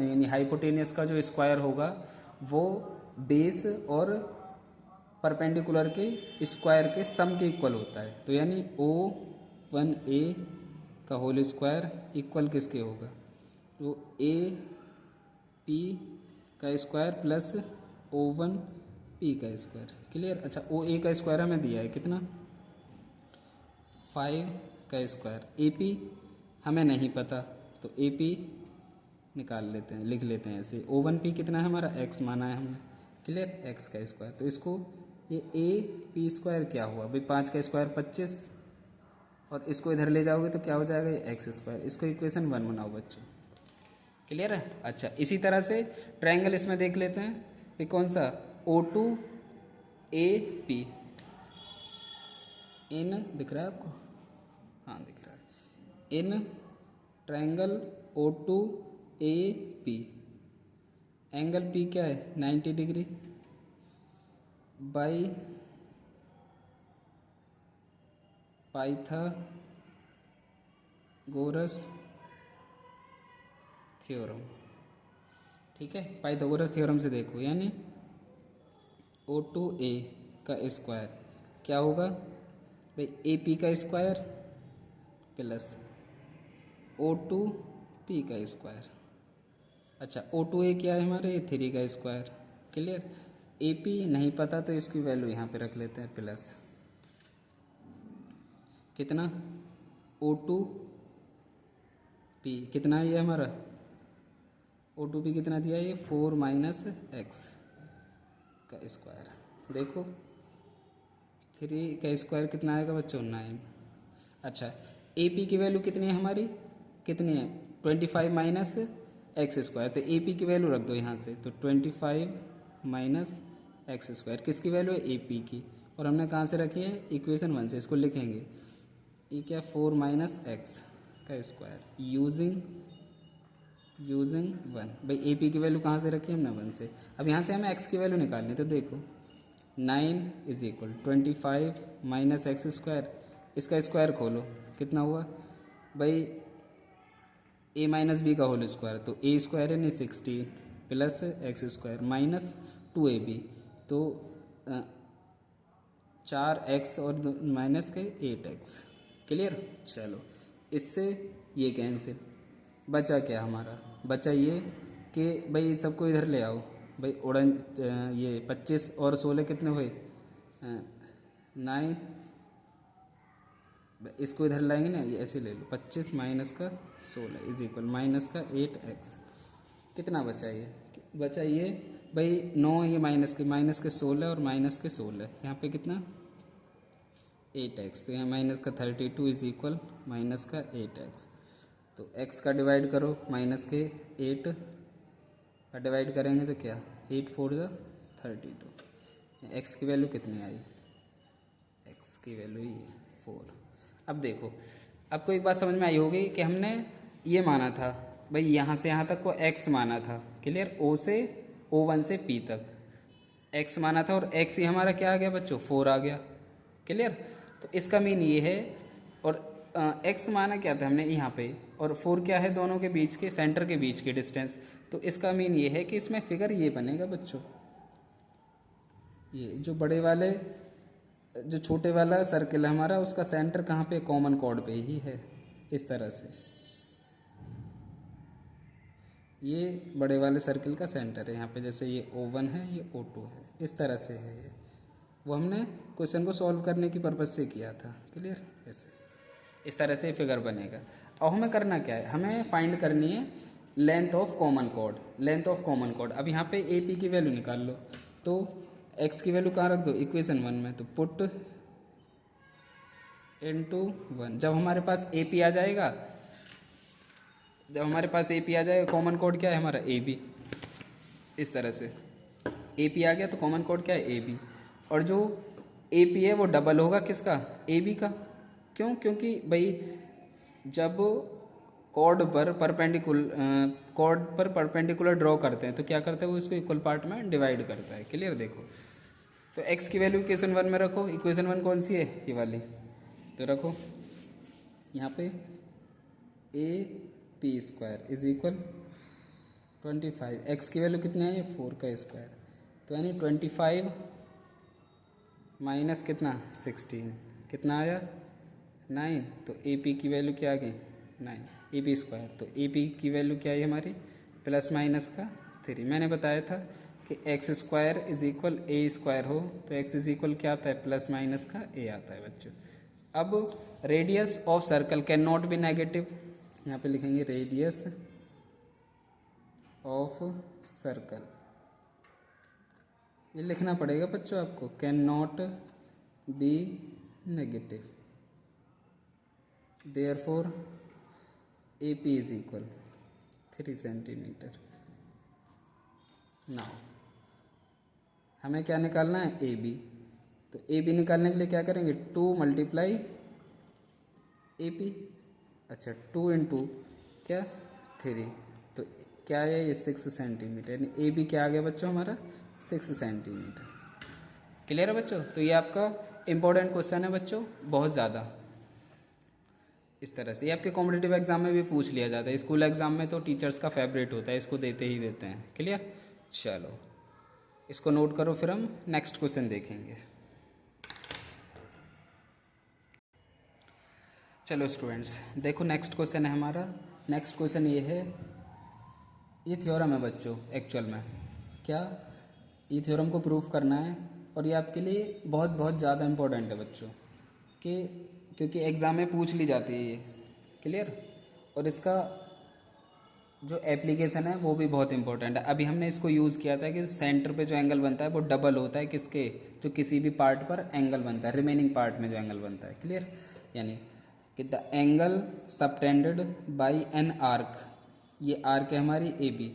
यानी हाइपोटेनियस का जो स्क्वायर होगा वो बेस और परपेंडिकुलर के स्क्वायर के सम के इक्वल होता है। तो यानी O1A का होल स्क्वायर इक्वल किसके होगा, तो AP का स्क्वायर प्लस O1P का स्क्वायर। क्लियर। अच्छा OA का स्क्वायर हमें दिया है कितना, 5 का स्क्वायर। AP हमें नहीं पता, तो AP निकाल लेते हैं, लिख लेते हैं ऐसे। O1P कितना है हमारा, x माना है हमने। क्लियर, x का स्क्वायर। तो इसको ये AP स्क्वायर क्या हुआ भाई, 5 का स्क्वायर 25, और इसको इधर ले जाओगे तो क्या हो जाएगा, ये x स्क्वायर। इसको इक्वेशन 1 बनाओ बच्चों। क्लियर है। अच्छा इसी तरह से ट्रायंगल इसमें देख लेते हैं भाई, कौन सा, O2AP इन, दिख रहा है आपको, हाँ दिख रहा है। In triangle O2AP angle P क्या है, 90 डिग्री, बाई पाइथागोरस थ्योरम। ठीक है, पाइथागोरस थ्योरम से देखो, यानी O2A का स्क्वायर क्या होगा भाई, AP का स्क्वायर प्लस O2P का स्क्वायर। अच्छा O2A क्या है हमारे, 3 का स्क्वायर। क्लियर। AP नहीं पता तो इसकी वैल्यू यहाँ पे रख लेते हैं, प्लस कितना, O2P कितना है ये हमारा, O2P कितना दिया है ये, 4 माइनस x का स्क्वायर। देखो 3 का स्क्वायर कितना आएगा बच्चों, 9। अच्छा AP की वैल्यू कितनी है हमारी, कितनी है, 25 माइनस एक्स स्क्वायर। तो AP की वैल्यू रख दो यहाँ से, तो 25 माइनस एक्स स्क्वायर किसकी वैल्यू है, AP की, और हमने कहाँ से रखी है, इक्वेशन 1 से। इसको लिखेंगे ये क्या, 4 माइनस एक्स का स्क्वायर यूजिंग 1। भाई AP की वैल्यू कहाँ से रखी है हमने, 1 से। अब यहाँ से हमें x की वैल्यू निकालनी है, तो देखो 9 is equal 25 minus x square, इसका स्क्वायर खोलो कितना हुआ भाई, A माइनस बी का होल स्क्वायर, तो A स्क्वायर है नहीं 16 plus x square minus 2AB, तो 4x और माइनस के 8x। क्लियर। चलो इससे ये कैंसिल, बचा क्या हमारा, बचा ये कि भाई सबको इधर ले आओ भाई, ये 25 और 16 कितने हुए, 9, इसको इधर लाएंगे ना, ये ऐसे ले लो, 25 माइनस का 16 इज इक्वल माइनस का 8x। कितना बचा ये, बचा ये भाई 9, ये माइनस के 16 और माइनस के 16, यहाँ पे कितना 8x, तो यहाँ माइनस का 32 इज इक्वल माइनस का 8x। तो x का डिवाइड करो, माइनस के 8 का डिवाइड करेंगे तो क्या, 8 4 जा 32। x की वैल्यू कितनी आई, x की वैल्यू ही 4। अब देखो, आपको एक बात समझ में आई होगी कि हमने ये माना था भाई यहाँ से यहाँ तक को x माना था, क्लियर, o से O1 से P तक x माना था, और x ही हमारा क्या आ गया बच्चों, 4 आ गया, क्लियर। तो इसका मीन ये है, और x माना क्या था हमने यहाँ पे, और 4 क्या है, दोनों के बीच के, सेंटर के बीच के डिस्टेंस। तो इसका मीन ये है कि इसमें फिगर ये बनेगा बच्चों, ये जो बड़े वाले, जो छोटे वाला सर्किल है हमारा, उसका सेंटर कहाँ पे, कॉमन कॉर्ड पे ही है, इस तरह से। ये बड़े वाले सर्किल का सेंटर है यहाँ पे, जैसे ये O1 है, ये O2 है, इस तरह से है ये। वो हमने क्वेश्चन को सॉल्व करने की पर्पज़ से किया था, क्लियर। ऐसे इस तरह से फिगर बनेगा। अब हमें करना क्या है, हमें फाइंड करनी है length of common chord, length of common chord. अब यहाँ पे ए पी की वैल्यू निकाल लो, तो एक्स की वैल्यू कहाँ रख दो, इक्वेशन 1 में, तो पुट इनटू 1। जब हमारे पास ए पी आ जाएगा, जब हमारे पास ए पी आ जाएगा, कॉमन कोड क्या है हमारा, ए बी। इस तरह से ए पी आ गया तो कॉमन कोड क्या है, ए बी। और जो ए पी है वो डबल होगा किसका, ए बी का। क्यों, क्योंकि भाई जब कॉर्ड पर परपेंडिकुलर ड्रॉ करते हैं तो क्या करते हैं, वो इसको इक्वल पार्ट में डिवाइड करता है, क्लियर। देखो, तो x की वैल्यू इक्वेशन 1 में रखो, इक्वेशन 1 कौन सी है, ये वाली, तो रखो यहाँ पे A P square is equal 25। X की वैल्यू कितनी है, 4 का स्क्वायर, तो यानी 25 माइनस कितना 16, कितना आया 9। तो ए पी की वैल्यू क्या आ गई 9, ए पी स्क्वायर। तो ए पी की वैल्यू क्या है हमारी, प्लस माइनस का 3। मैंने बताया था कि x square is equal A square हो, तो एक्स इज इक्वल क्या आता है, प्लस माइनस का ए आता है बच्चों। अब radius of circle can not be negative, यहाँ पे लिखेंगे रेडियस ऑफ सर्कल, ये लिखना पड़ेगा बच्चों आपको, can not be negative, therefore A P is equal 3 centimetre. Now हमें क्या निकालना है, ए बी। तो ए बी निकालने के लिए क्या करेंगे, 2 मल्टीप्लाई ए पी, अच्छा 2 इंटू क्या 3, तो क्या है ये 6 सेंटीमीटर, यानी ए बी क्या आ गया बच्चों हमारा 6 सेंटीमीटर। क्लियर है बच्चों। तो ये आपका इंपॉर्टेंट क्वेश्चन है बच्चों, बहुत ज़्यादा। इस तरह से ये आपके कॉम्पिटिटिव एग्जाम में भी पूछ लिया जाता है, स्कूल एग्जाम में तो टीचर्स का फेवरेट होता है, इसको देते ही देते हैं, क्लियर। चलो इसको नोट करो, फिर हम नेक्स्ट क्वेश्चन देखेंगे। चलो स्टूडेंट्स देखो, नेक्स्ट क्वेश्चन है हमारा। नेक्स्ट क्वेश्चन ये है, ये थ्योरम है बच्चों, एक्चुअल में क्या, ये थ्योरम को प्रूफ करना है, और ये आपके लिए बहुत बहुत ज़्यादा इम्पोर्टेंट है बच्चों, कि क्योंकि एग्ज़ाम में पूछ ली जाती है ये, क्लियर। और इसका जो एप्लीकेशन है वो भी बहुत इंपॉर्टेंट है। अभी हमने इसको यूज़ किया था कि सेंटर पे जो एंगल बनता है वो डबल होता है किसके, जो किसी भी पार्ट पर एंगल बनता है, रिमेनिंग पार्ट में जो एंगल बनता है, क्लियर। यानी कि the angle subtended by an arc, ये आर्क है हमारी A B,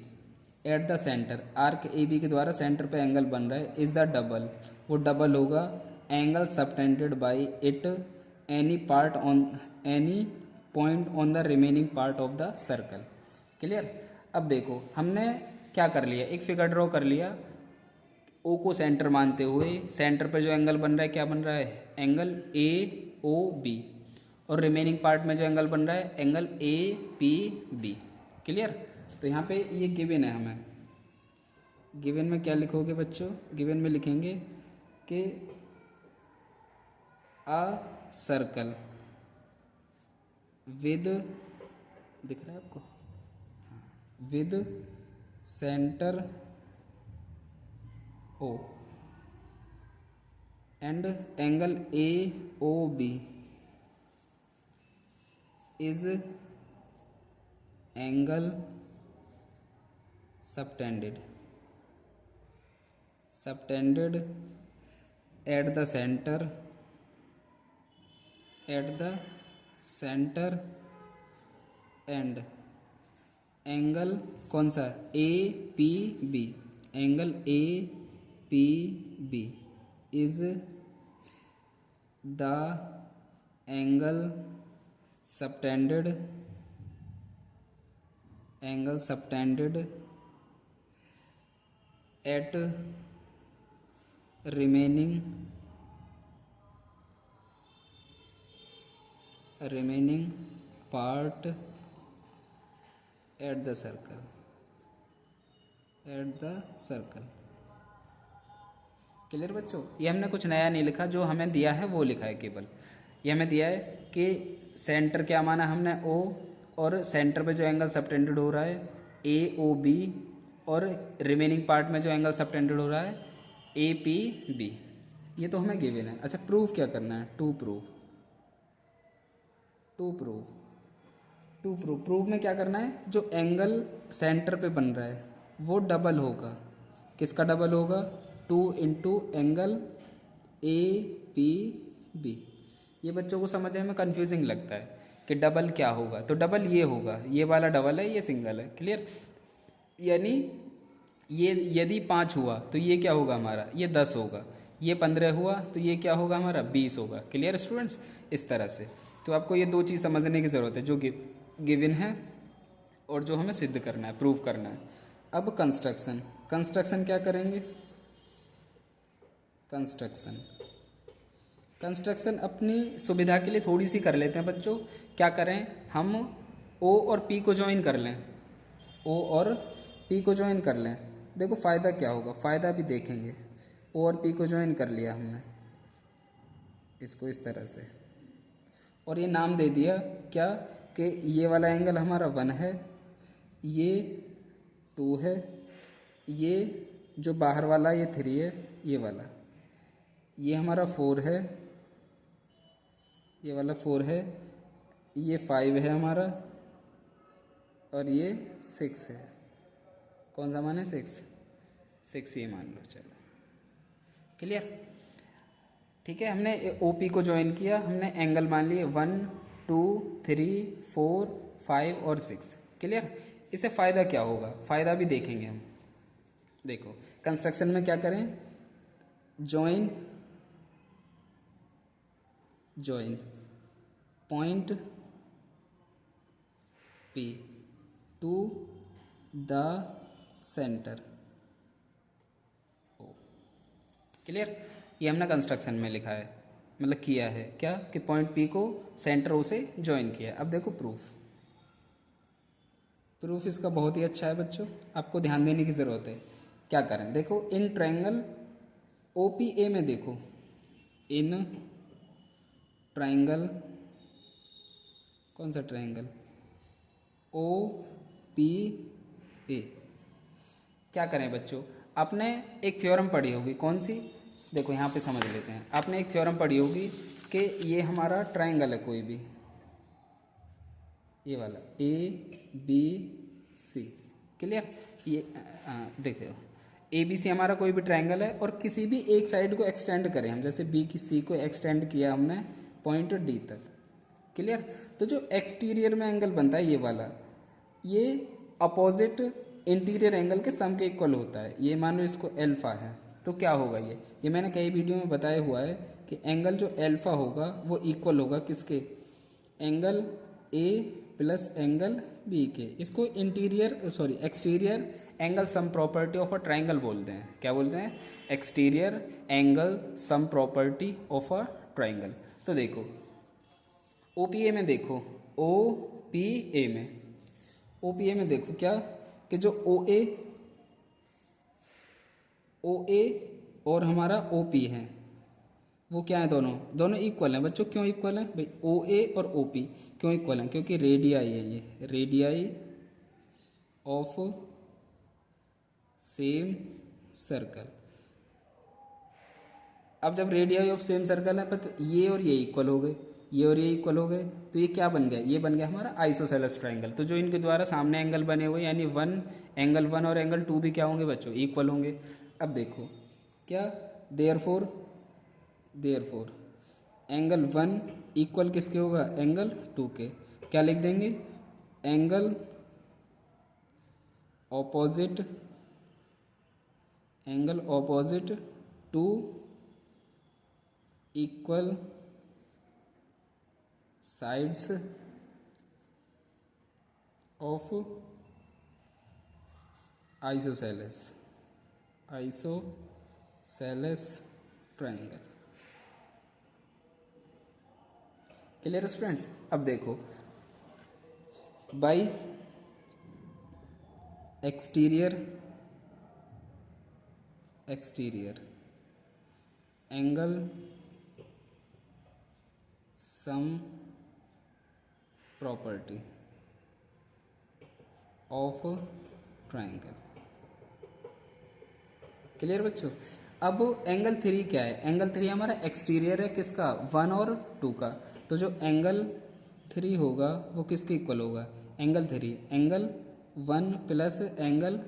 at the centre, arc A B के द्वारा सेंटर पे एंगल बन रहा है, इज़ द डबल, वो डबल होगा angle subtended by it any part on any point on the remaining part of the circle, clear. अब देखो हमने क्या कर लिया, एक फिगर ड्रॉ कर लिया, ओ को सेंटर मानते हुए, सेंटर पे जो एंगल बन रहा है क्या बन रहा है, एंगल ए ओ बी, और रिमेनिंग पार्ट में जो एंगल बन रहा है angle A P B, clear. तो यहाँ पे ये गिवन है, हमें गिवन में क्या लिखोगे बच्चों, गिवन में लिखेंगे कि अ सर्कल विद, दिख रहा है आपको, with centre O and angle A O B is angle subtended at the center at the centre and angle कौन सा A P B, angle A P B is the angle subtended at remaining part at the circle clear बच्चों? ये हमने कुछ नया नहीं लिखा, जो हमें दिया है वो लिखा है केवल। ये हमें दिया है कि सेंटर क्या माना हमने O, और सेंटर पे जो एंगल सबटेंडेड हो रहा है ए ओ बी, और रिमेनिंग पार्ट में जो एंगल सबटेंडेड हो रहा है ए पी बी। ये तो हमें गिवन है। अच्छा, प्रूफ क्या करना है? टू प्रूफ में क्या करना है? जो एंगल सेंटर पे बन रहा है वो डबल होगा। किसका डबल होगा? 2 into angle A P B. ये बच्चों को समझने में कंफ्यूजिंग लगता है कि डबल क्या होगा, तो डबल ये होगा, ये वाला डबल है, ये सिंगल है। क्लियर? यानी ये यदि 5 हुआ तो ये क्या होगा हमारा? ये 10 होगा। ये 15 हुआ तो ये क्या होगा हमारा? 20 होगा। Clear students? इस तरह से तो आपको ये दो चीज़ समझने की ज़रूरत है, जो गिवन है और जो हमें सिद्ध करना है, प्रूव करना है। अब कंस्ट्रक्शन क्या करेंगे? कंस्ट्रक्शन अपनी सुविधा के लिए थोड़ी सी कर लेते हैं बच्चों। क्या करें? हम ओ और पी को ज्वाइन कर लें। देखो फ़ायदा क्या होगा, फ़ायदा भी देखेंगे। ओ और पी को ज्वाइन कर लिया हमने, इसको इस तरह से, और ये नाम दे दिया क्या कि ये वाला एंगल हमारा 1 है, ये 2 है, ये जो बाहर वाला ये 3 है, ये वाला ये हमारा 4 है, ये वाला 4 है, ये 5 है हमारा, और ये 6 है। कौन सा मान है? 6 ये मान लो। चलो क्लियर? ठीक है, हमने OP को ज्वाइन किया, हमने एंगल मान लिए 1 2 3 4 5 और 6। क्लियर? इससे फ़ायदा क्या होगा? फ़ायदा भी देखेंगे हम। देखो कंस्ट्रक्शन में क्या करें? Join point P to the centre O। Clear? ये हमने कंस्ट्रक्शन में लिखा है, मतलब किया है क्या कि पॉइंट P को सेंटर O से ज्वाइन किया। अब देखो प्रूफ इसका बहुत ही अच्छा है बच्चों, आपको ध्यान देने की ज़रूरत है। क्या करें? देखो इन ट्रायंगल OPA में, देखो इन ट्रायंगल, कौन सा ट्रायंगल? OPA। क्या करें बच्चों? आपने एक थ्योरम पढ़ी होगी, कौन सी? देखो यहाँ पे समझ लेते हैं। आपने एक थ्योरम पढ़ी होगी कि ये हमारा ट्रायंगल है कोई भी, ये वाला ABC। क्लियर? ये देखो ABC हमारा कोई भी ट्रायंगल है, और किसी भी एक साइड को एक्सटेंड करें हम, जैसे B की C को एक्सटेंड किया हमने पॉइंट D तक। क्लियर? तो जो एक्सटीरियर में एंगल बनता है ये वाला, ये अपोजिट इंटीरियर एंगल के सम के इक्वल होता है। ये मान लो इसको अल्फा है, तो क्या होगा? ये मैंने कई वीडियो में बताया हुआ है कि एंगल जो अल्फा होगा वो इक्वल होगा किसके? Angle A plus angle B के। इसको exterior angle sum property of a triangle बोलते हैं। क्या बोलते हैं? Exterior angle sum property of a triangle. तो देखो OPA में, देखो OPA में देखो क्या कि जो OA और हमारा OP है वो क्या है? दोनों इक्वल हैं बच्चों। क्यों इक्वल हैं भाई? OA और OP क्यों इक्वल हैं? क्योंकि रेडियाई है, ये रेडियाई ऑफ सेम सर्कल। अब जब रेडियाई ऑफ सेम सर्कल है तो ये और ये इक्वल हो गए, ये और ये इक्वल हो गए, तो ये क्या बन गया? ये बन गया हमारा आइसोसेलेस ट्रायंगल। तो जो इनके द्वारा सामने एंगल बने हुए, यानी एंगल 1 और एंगल 2 भी क्या होंगे बच्चों? इक्वल होंगे। अब देखो क्या, देयरफॉर एंगल 1 इक्वल किसके होगा, एंगल 2 के। क्या लिख देंगे, angle opposite to equal sides of isosceles triangle. Clear students. अब देखो, by exterior angle sum property of triangle. Clear बच्चों। अब एंगल 3 क्या है, एंगल 3 हमारा एक्सटीरियर है किसका, 1 और 2 का। तो जो एंगल 3 होगा वो किसके इक्वल होगा, एंगल 3 एंगल 1 प्लस एंगल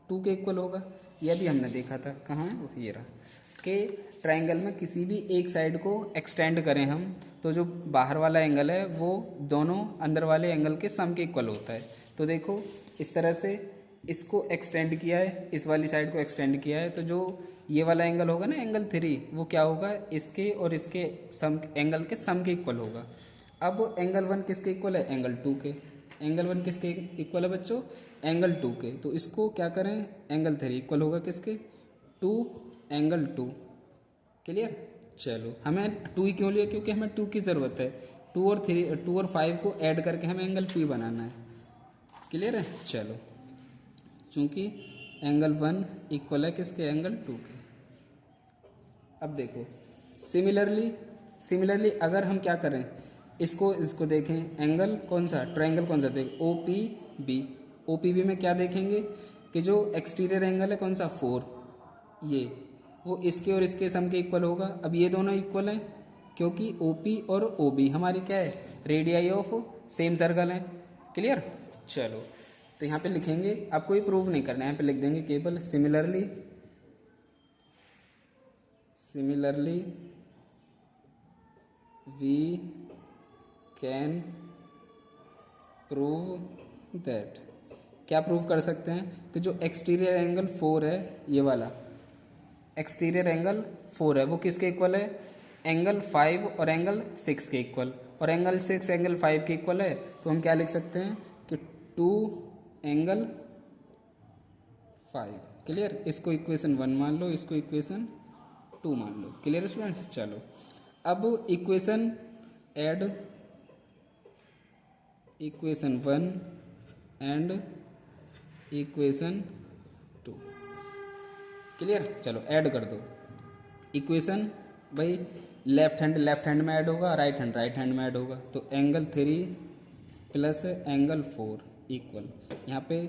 2 के इक्वल होगा। यह भी हमने देखा था, कहाँ है वो, ये रहा, कि ट्रायंगल में किसी भी एक साइड को एक्सटेंड करें हम तो जो बाहर वाला एंगल है वो दोनों अंदर वाले एंगल के सम के इक्वल होता है। तो देखो इस तरह से इसको एक्सटेंड किया है, इस वाली साइड को एक्सटेंड किया है, तो जो ये वाला एंगल होगा ना एंगल 3, वो क्या होगा, इसके और इसके सम एंगल के सम के इक्वल होगा। अब एंगल 1 किसके इक्वल है, एंगल 2 के। एंगल 1 किसके इक्वल है बच्चों, एंगल 2 के। तो इसको क्या करें, एंगल 3 इक्वल होगा किसके, 2 एंगल 2। क्लियर। चलो हमें 2 ही क्यों लिया, क्योंकि हमें 2 की ज़रूरत है। 2 और 5 को ऐड करके हमें एंगल P बनाना है। क्लियर है। चलो चूंकि एंगल 1 इक्वल है किसके, एंगल 2 के। अब देखो सिमिलरली अगर हम क्या करें, इसको देखें, एंगल कौन सा, ट्रायंगल कौन सा, देख OPB में क्या देखेंगे कि जो एक्सटीरियर एंगल है कौन सा, 4, ये वो इसके और इसके सम के इक्वल होगा। अब ये दोनों इक्वल हैं क्योंकि OP और OB हमारी क्या है, रेडियाई ऑफ सेम सर्कल है। क्लियर। चलो तो यहाँ पे लिखेंगे, आपको ये प्रूव नहीं करना है, यहाँ पे लिख देंगे केवल similarly we can prove that. क्या प्रूव कर सकते हैं कि जो एक्सटीरियर एंगल 4 है, ये वाला एक्सटीरियर एंगल 4 है, वो किसके इक्वल है, एंगल 5 और एंगल 6 के इक्वल, और एंगल 6 एंगल 5 के इक्वल है। तो हम क्या लिख सकते हैं कि 2 एंगल 5। क्लियर। इसको इक्वेशन 1 मान लो, इसको इक्वेशन 2 मान लो। Clear students. चलो अब equation add, equation 1 and equation 2। Clear. चलो ऐड कर दो इक्वेशन, भाई लेफ्ट हैंड में ऐड होगा, राइट हैंड में ऐड होगा। तो एंगल 3 प्लस एंगल 4 इक्वल, यहाँ पे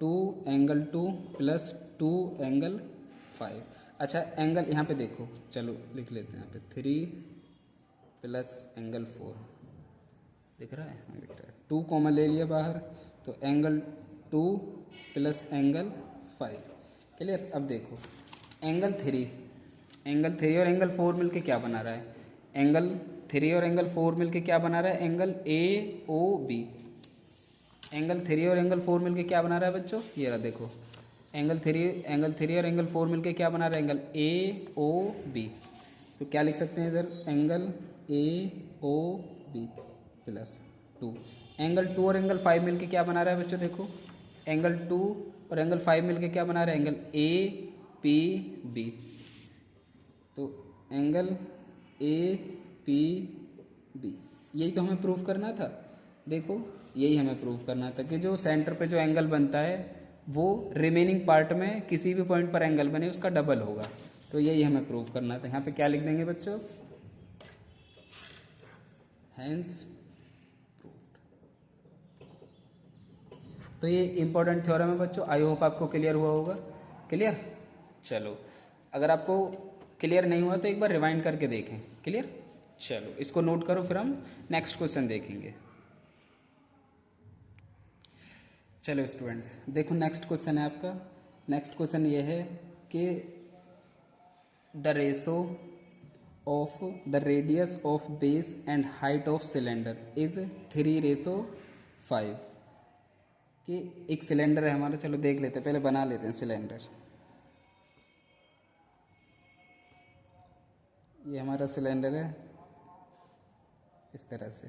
2 एंगल 2 प्लस 2 एंगल 5। अच्छा एंगल यहाँ पे देखो, चलो लिख लेते हैं यहाँ पे 3 प्लस एंगल 4 दिख रहा है, हाँ दिख रहा है। 2 कॉमन ले लिया बाहर, तो एंगल 2 प्लस एंगल 5। क्लियर। अब देखो एंगल 3 और एंगल 4 मिलके क्या बना रहा है, एंगल 3 और एंगल 4 मिलके क्या बना रहा है, एंगल AOB। एंगल 3 और एंगल 4 मिलके क्या बना रहा है बच्चों, ये रहा देखो, एंगल 3 और एंगल 4 मिलके क्या बना रहा है, एंगल AOB। तो क्या लिख सकते हैं इधर, एंगल AOB प्लस 2। एंगल 2 और एंगल 5 मिलके क्या बना रहा है बच्चों, देखो एंगल 2 और एंगल 5 मिलके क्या बना रहा है, एंगल APB। तो एंगल APB, यही तो हमें प्रूव करना था। देखो यही हमें प्रूव करना था कि जो सेंटर पे जो एंगल बनता है वो रिमेनिंग पार्ट में किसी भी पॉइंट पर एंगल बने उसका डबल होगा। तो यही हमें प्रूव करना था। यहाँ पे क्या लिख देंगे बच्चों, हैंस प्रूव्ड। तो ये इंपॉर्टेंट थ्योरम है बच्चों, आई होप आपको क्लियर हुआ होगा। क्लियर। चलो अगर आपको क्लियर नहीं हुआ तो एक बार रिवाइंड करके देखें। क्लियर। चलो इसको नोट करो, फिर हम नेक्स्ट क्वेश्चन देखेंगे। चलो स्टूडेंट्स देखो नेक्स्ट क्वेश्चन है आपका। नेक्स्ट क्वेश्चन ये है कि the ratio of the radius of base and height of cylinder is 3:5 कि एक सिलेंडर है हमारा, चलो देख लेते हैं, पहले बना लेते हैं सिलेंडर। ये हमारा सिलेंडर है इस तरह से,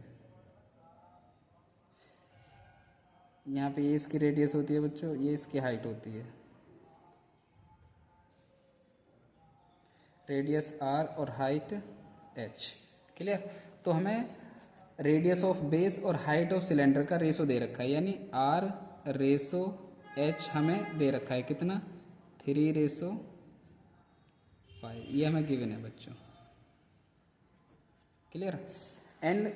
यहाँ पे ये इसकी रेडियस होती है बच्चों, ये इसकी हाइट होती है, रेडियस r और हाइट h। क्लियर? तो हमें रेडियस ऑफ बेस और हाइट ऑफ सिलेंडर का रेशो दे रखा है, यानी r/h हमें दे रखा है कितना, 3:5। ये हमें गिवन है बच्चों। क्लियर? एंड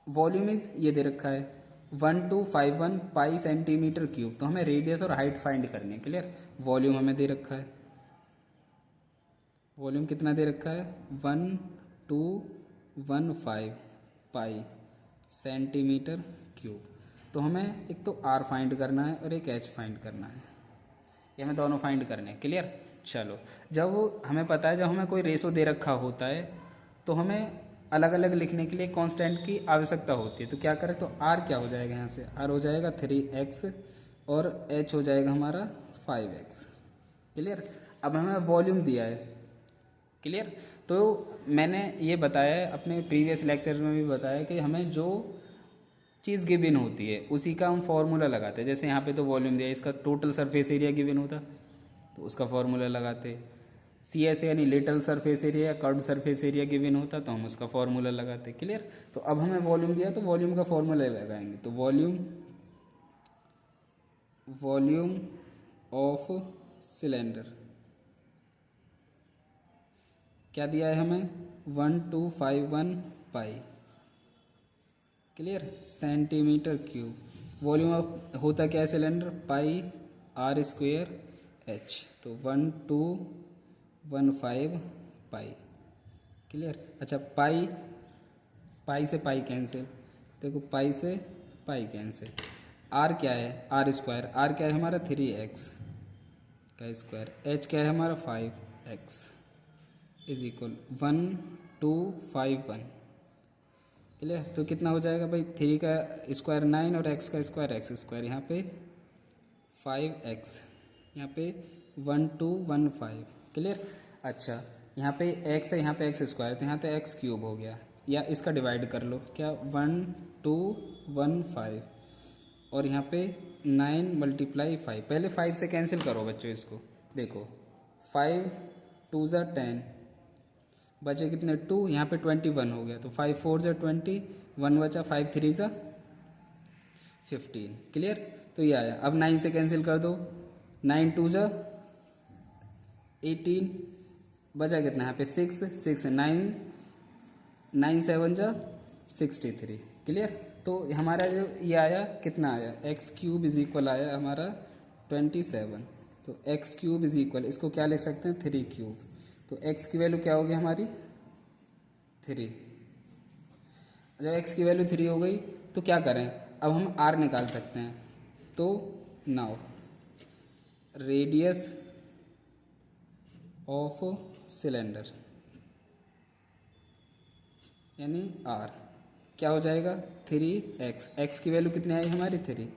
वॉल्यूम इज ये दे रखा है 1251 पाई सेंटीमीटर क्यूब। तो हमें रेडियस और हाइट फाइंड करनी है। क्लियर? वॉल्यूम हमें दे रखा है, वॉल्यूम कितना दे रखा है 1215 पाई सेंटीमीटर क्यूब। तो हमें एक तो r फाइंड करना है और एक h फाइंड करना है, ये हमें दोनों फाइंड करने हैं। क्लियर? चलो, जब हमें पता है जब हमें कोई रेशो दे रखा होता है तो हमें अलग अलग लिखने के लिए कांस्टेंट की आवश्यकता होती है। तो क्या करें, तो r क्या हो जाएगा, यहाँ से r हो जाएगा 3x और h हो जाएगा हमारा 5x। क्लियर? अब हमें वॉल्यूम दिया है। क्लियर? तो मैंने ये बताया है, अपने प्रीवियस लेक्चर में भी बताया कि हमें जो चीज़ गिवन होती है उसी का हम फॉर्मूला लगाते हैं। जैसे यहाँ पे तो वॉल्यूम दिया है, इसका टोटल सरफेस एरिया गिवन होता तो उसका फॉर्मूला लगाते। CS यानी लिटल सरफेस एरिया या कर्व्ड सरफेस एरिया गिवन होता तो हम उसका फॉर्मूला लगाते। क्लियर? तो अब हमें वॉल्यूम दिया तो वॉल्यूम का फॉर्मूला लगाएंगे। तो वॉल्यूम ऑफ सिलेंडर क्या दिया है हमें 1251 pi. Clear? Centimetre cube. Volume of होता क्या है सिलेंडर, पाई r² h। तो 1215 पाई। क्लियर? अच्छा, पाई से पाई कैंसिल, देखो पाई से पाई कैंसिल। r क्या है, r²। r क्या है हमारा 3x का स्क्वायर। h क्या है हमारा 5x इज इक्वल 1251। क्लियर? तो कितना हो जाएगा भाई, 3 का स्क्वायर 9 और x का स्क्वायर x², यहाँ पे 5x, यहाँ पे 1215। क्लियर? अच्छा, यहाँ पे x है, यहाँ पे x स्क्वायर, तो यहाँ पे x क्यूब हो गया, या इसका डिवाइड कर लो, क्या 1215 और यहाँ पे 9 × 5। पहले 5 से कैंसिल करो बच्चों इसको, देखो 5 2 ज़ा 10, बचे कितने 2, यहाँ पे 21 हो गया, तो 5 4 ज़ा 20, 1 बचा, 5 3 ज़ा 15। क्लियर? तो ये आया। अब 9 से कैंसिल कर दो, 9 2 ज़ा 18, बचा कितना यहाँ पे 6 6 9 9 7 ज़ा 63। क्लियर? तो हमारा जो ये आया कितना आया, x³ इज इक्वल आया हमारा 27। तो x³ इज इक्वल, इसको क्या लिख सकते हैं 3³। तो x की वैल्यू क्या होगी हमारी 3। जब x की वैल्यू 3 हो गई तो क्या करें, अब हम r निकाल सकते हैं। तो नाउ रेडियस ऑफ सिलेंडर यानी r क्या हो जाएगा 3x। x की वैल्यू कितनी आई हमारी 3,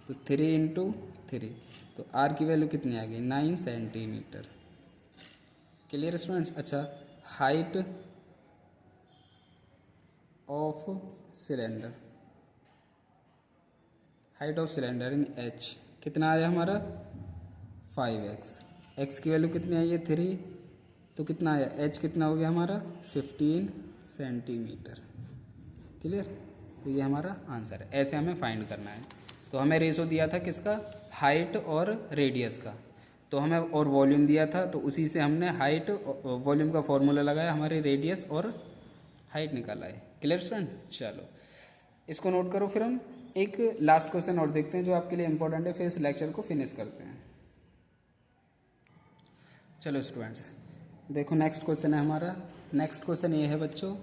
तो 3 × 3, तो r की वैल्यू कितनी आ गई 9 सेंटीमीटर। Clear students? अच्छा, height of cylinder, height of cylinder in h कितना आया हमारा 5x। x की वैल्यू कितनी आई है 3, तो कितना आया h कितना हो गया हमारा 15 सेंटीमीटर। क्लियर? तो ये हमारा आंसर है। ऐसे हमें फाइंड करना है। तो हमें रेशो दिया था किसका, हाइट और रेडियस का, तो हमें और वॉल्यूम दिया था, तो उसी से हमने हाइट वॉल्यूम का फॉर्मूला लगाया, हमारे रेडियस और हाइट निकाला है। Clear student? चलो इसको नोट करो। फिर हम एक लास्ट क्वेश्चन और देखते हैं जो आपके लिए इंपॉर्टेंट है, फिर इस लेक्चर को फिनिश करते हैं। चलो स्टूडेंट्स देखो, नेक्स्ट क्वेश्चन है हमारा। नेक्स्ट क्वेश्चन ये है बच्चों,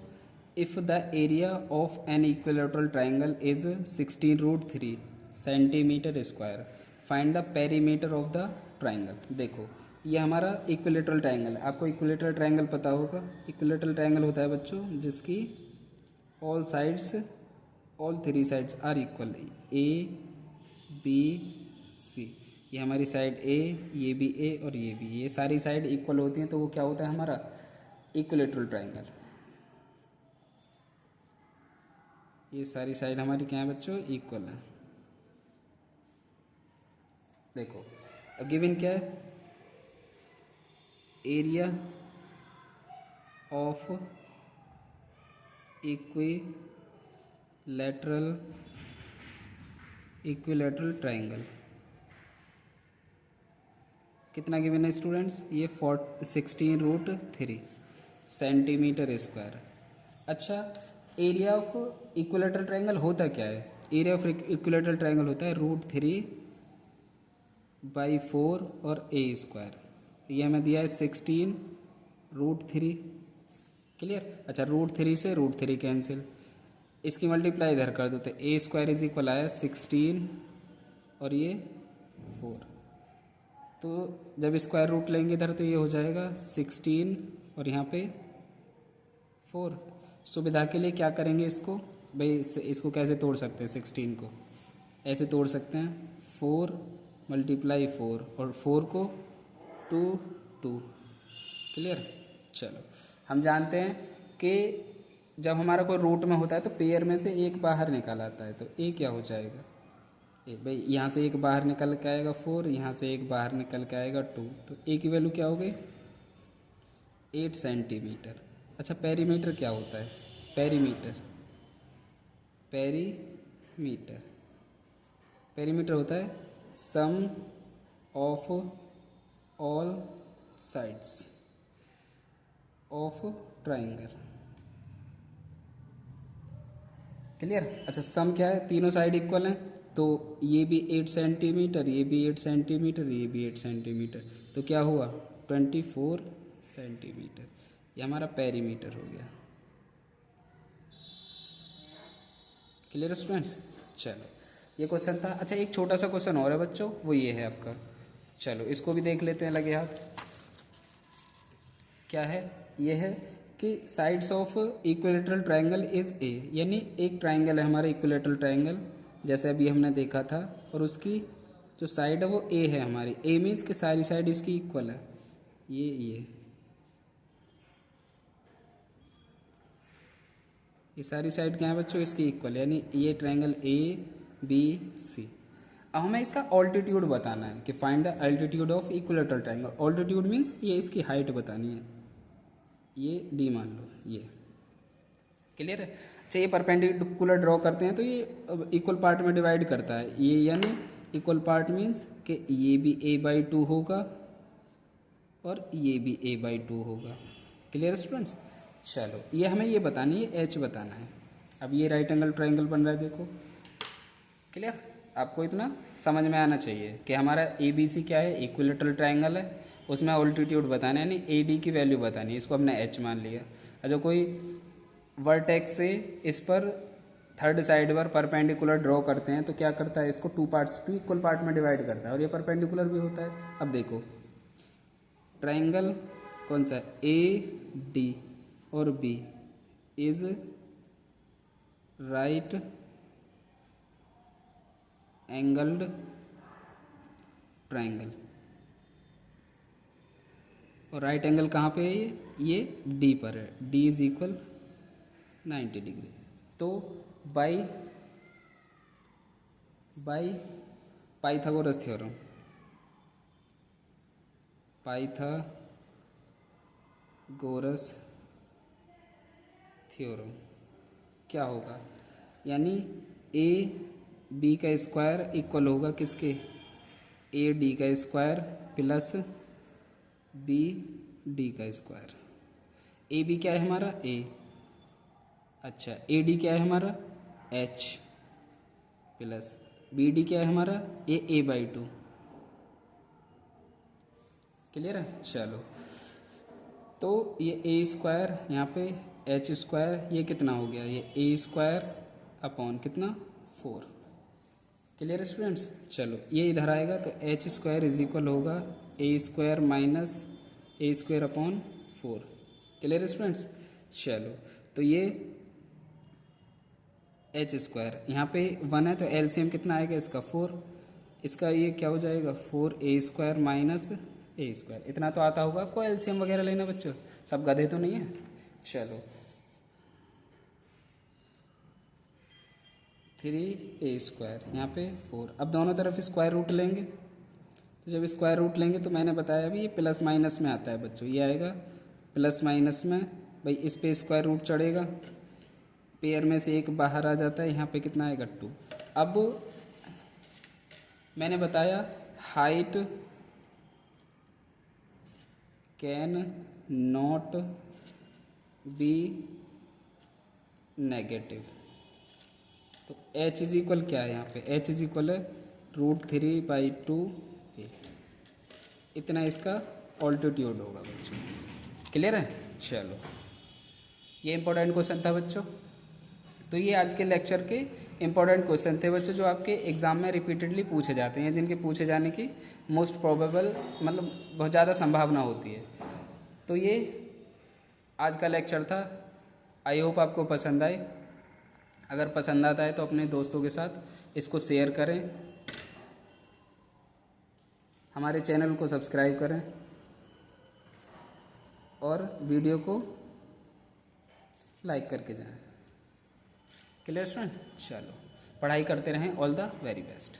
if the area of an equilateral triangle is 16√3 centimetre square, find the perimeter of the triangle. देखो ये हमारा इक्विलेटरल ट्रायंगल है। आपको इक्विलेटरल ट्रायंगल पता होगा। इक्विलेटरल ट्रायंगल होता है बच्चों जिसकी all three sides are equal, A B C. ये हमारी साइड ए, ये भी ए और ये भी, ये सारी साइड इक्वल होती हैं तो वो क्या होता है हमारा इक्विलेटरल ट्रायंगल। ये सारी साइड हमारी क्या है बच्चों, इक्वल है। देखो गिवन क्या है, एरिया ऑफ इक्विलेटरल ट्रायंगल कितना गिवन है स्टूडेंट्स, ये 16√3 सेंटीमीटर स्क्वायर। अच्छा, एरिया ऑफ इक्विलेटरल ट्रायंगल होता क्या है, एरिया ऑफ इक्विलेटरल ट्रायंगल होता है √3/4 और a²। ये हमें दिया है 16√3, क्लियर। अच्छा, √3 से √3 कैंसिल, इसकी मल्टीप्लाई इधर कर दो तो a² इज इक्वल आया 16 और ये 4। तो जब स्क्वायर रूट लेंगे इधर तो ये हो जाएगा 16 और यहाँ पे 4। सुविधा के लिए क्या करेंगे इसको भाई, इसको कैसे तोड़ सकते हैं, 16 को ऐसे तोड़ सकते हैं 4 × 4 और 4 को 2, क्लियर। चलो हम जानते हैं कि जब हमारा कोई रूट में होता है तो पेयर में से एक बाहर निकल आता है, तो ए क्या हो जाएगा, भाई यहाँ से एक बाहर निकल के आएगा 4, यहाँ से एक बाहर निकल के आएगा 2, तो ए की वैल्यू क्या हो गई 8 सेंटीमीटर। अच्छा, पेरीमीटर क्या होता है, पेरीमीटर होता है sum of all sides of triangle, clear. अच्छा, सम क्या है, तीनों साइड इक्वल हैं तो ये भी 8 सेंटीमीटर, ये भी 8 सेंटीमीटर, ये भी 8 सेंटीमीटर, तो क्या हुआ 24 सेंटीमीटर। ये हमारा पेरीमीटर हो गया, क्लियर स्टूडेंट्स। चलो ये क्वेश्चन था। अच्छा, एक छोटा सा क्वेश्चन और है बच्चों, वो ये है आपका, चलो इसको भी देख लेते हैं लगे हाथ। क्या है, ये है कि sides of equilateral triangle is a, यानी एक ट्रायंगल है हमारा इक्विलेटरल ट्रायंगल जैसे अभी हमने देखा था, और उसकी जो साइड है वो ए है हमारी, ए मीन्स कि सारी साइड इसकी इक्वल है, ये सारी साइड क्या है बच्चों इसकी इक्वल, यानी ये ट्रायंगल ए बी सी। अब हमें इसका ऑल्टीट्यूड बताना है कि find the altitude of equilateral triangle. Altitude means ये इसकी हाइट बतानी है, ये डी मान लो, ये क्लियर है। अच्छा, ये परपेंडिकुलर ड्रॉ करते हैं तो ये इक्वल पार्ट में डिवाइड करता है, ये यानी इक्वल पार्ट मीन्स कि ये भी a/2 होगा और ये भी a/2 होगा, क्लियर स्टूडेंट्स। चलो ये हमें ये बतानी है, h बताना है। अब ये राइट एंगल ट्रायंगल बन रहा है, देखो क्लियर। आपको इतना समझ में आना चाहिए कि हमारा ABC क्या है, इक्विलेटरल ट्रायंगल है, उसमें ऑल्टीट्यूड बताना है, यानी AD की वैल्यू बतानी है, इसको हमने h मान लिया। अच्छा, कोई वर्टेक्स से इस पर थर्ड साइड पर परपेंडिकुलर ड्रॉ करते हैं तो क्या करता है, इसको टू इक्वल पार्ट में डिवाइड करता है और ये परपेंडिकुलर भी होता है। अब देखो ट्रायंगल कौन सा, AD और B is right angled triangle, और राइट एंगल कहाँ पे है, ये D पर है, D इज इक्वल 90 डिग्री। तो बाई पाइथागोरस थ्योरम, क्या होगा, यानी ए बी का स्क्वायर इक्वल होगा किसके, ए डी का स्क्वायर प्लस बी डी का स्क्वायर। ए बी क्या है हमारा, ए, अच्छा ए डी क्या है हमारा, एच, प्लस बी डी क्या है हमारा, a/2, क्लियर है। चलो तो ये a² यहाँ पे h², ये कितना हो गया, ये a² अपॉन कितना 4, क्लियर स्टूडेंट्स। चलो ये इधर आएगा तो h² इज इक्वल होगा ए स्क्वायर माइनस ए स्क्वायर अपॉन 4। Clear students? चलो तो ये एच स्क्वायर यहाँ पे 1 है तो एलसीएम कितना आएगा इसका 4, इसका ये क्या हो जाएगा 4 ए स्क्वायर माइनस ए स्क्वायर। इतना तो आता होगा, कोई एलसीएम वगैरह लेना बच्चों, सब गधे तो नहीं है। चलो 3 ए स्क्वायर यहाँ पे 4। अब दोनों तरफ स्क्वायर रूट लेंगे, तो जब स्क्वायर रूट लेंगे तो मैंने बताया अभी ये प्लस माइनस में आता है बच्चों, ये आएगा प्लस माइनस में, भाई इस पे स्क्वायर रूट चढ़ेगा, पेयर में से एक बाहर आ जाता है, यहाँ पे कितना आएगा 2। अब मैंने बताया height can not be negative, तो h इज इक्वल क्या है यहाँ पे, h इज इक्वल है √3/2a, इतना इसका ऑल्टीट्यूड होगा बच्चों। क्लियर है? चलो ये इंपॉर्टेंट क्वेश्चन था बच्चों। तो ये आज के लेक्चर के इंपॉर्टेंट क्वेश्चन थे बच्चों, जो आपके एग्जाम में रिपीटेडली पूछे जाते हैं, जिनके पूछे जाने की मोस्ट प्रोबेबल मतलब बहुत ज़्यादा संभावना होती है। तो ये आज का लेक्चर था, आई होप आपको पसंद आए। अगर पसंद आता है तो अपने दोस्तों के साथ इसको शेयर करें, हमारे चैनल को सब्सक्राइब करें और वीडियो को लाइक करके जाएं। Clear student? चलो पढ़ाई करते रहें। All the very best.